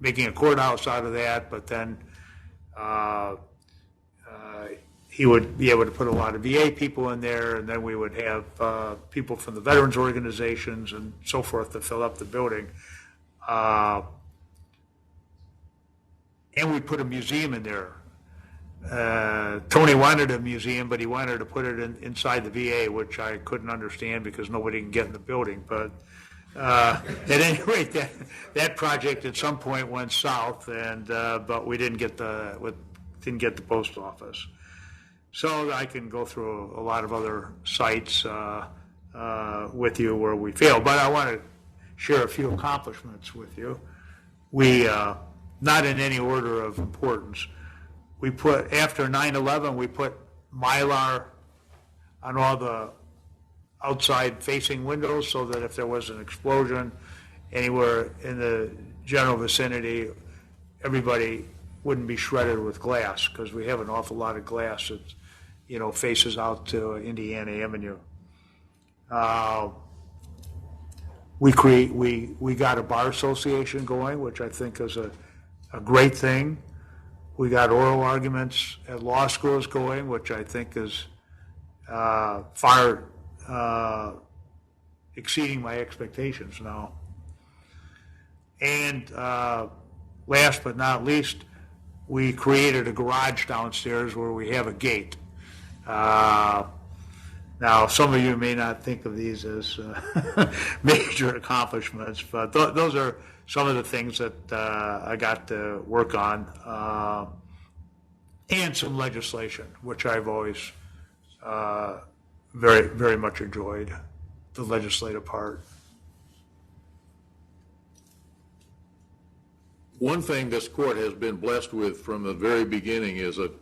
making a courthouse out of that, but then he would be able to put a lot of VA people in there, and then we would have people from the veterans organizations and so forth to fill up the building. And we put a museum in there. Tony wanted a museum, but he wanted to put it inside the VA, which I couldn't understand because nobody can get in the building. But at any rate, that project at some point went south, and but we didn't get the post office. So I can go through a lot of other sites with you where we failed, but I want to share a few accomplishments with you. We, not in any order of importance, we put, after 9/11, we put Mylar on all the outside facing windows so that if there was an explosion anywhere in the general vicinity, everybody wouldn't be shredded with glass, because we have an awful lot of glass that faces out to Indiana Avenue. We got a bar association going, which I think is a great thing. We got oral arguments at law schools going, which I think is far exceeding my expectations now. And last but not least, we created a garage downstairs where we have a gate. Now, some of you may not think of these as major accomplishments, but those are some of the things that I got to work on, and some legislation, which I've always very, very much enjoyed, the legislative part. One thing this court has been blessed with from the very beginning is an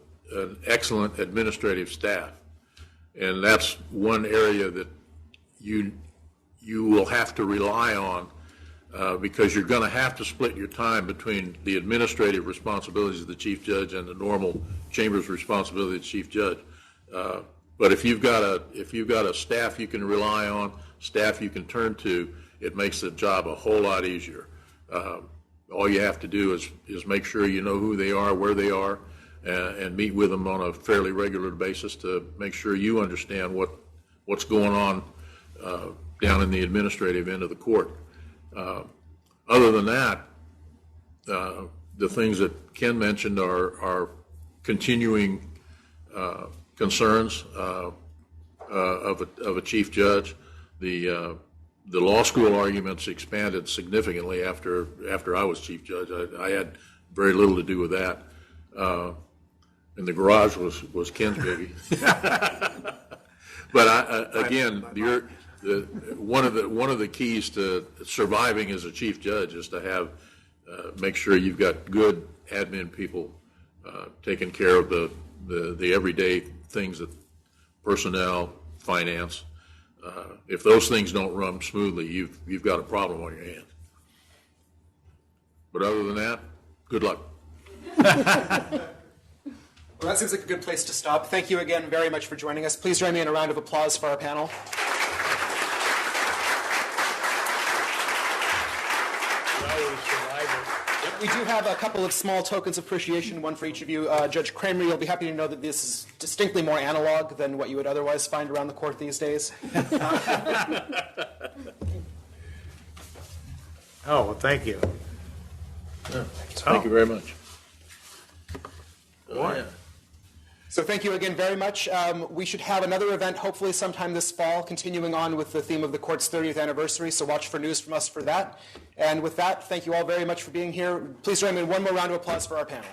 excellent administrative staff. And that's one area that you will have to rely on because you're going to have to split your time between the administrative responsibilities of the chief judge and the normal chamber's responsibility of the chief judge. But if you've got a staff you can rely on, staff you can turn to, it makes the job a whole lot easier. All you have to do is make sure you know who they are, where they are, and meet with them on a fairly regular basis to make sure you understand what's going on down in the administrative end of the court. Other than that, the things that Ken mentioned are continuing concerns of a chief judge. The law school arguments expanded significantly after I was chief judge. I had very little to do with that, and the garage was Ken's baby. But again, one of the keys to surviving as a chief judge is to have make sure you've got good admin people taking care of the everyday things that personnel, finance. If those things don't run smoothly, you've got a problem on your hands. But other than that, good luck. Well, that seems like a good place to stop. Thank you again very much for joining us. Please join me in a round of applause for our panel. We do have a couple of small tokens of appreciation, one for each of you. Judge Kramer, you'll be happy to know that this is distinctly more analog than what you would otherwise find around the court these days. Oh, well, thank you. Thank you very much. Oh, yeah. So thank you again very much. We should have another event hopefully sometime this fall, continuing on with the theme of the court's 30th anniversary, so watch for news from us for that. And with that, thank you all very much for being here. Please join me in one more round of applause for our panel.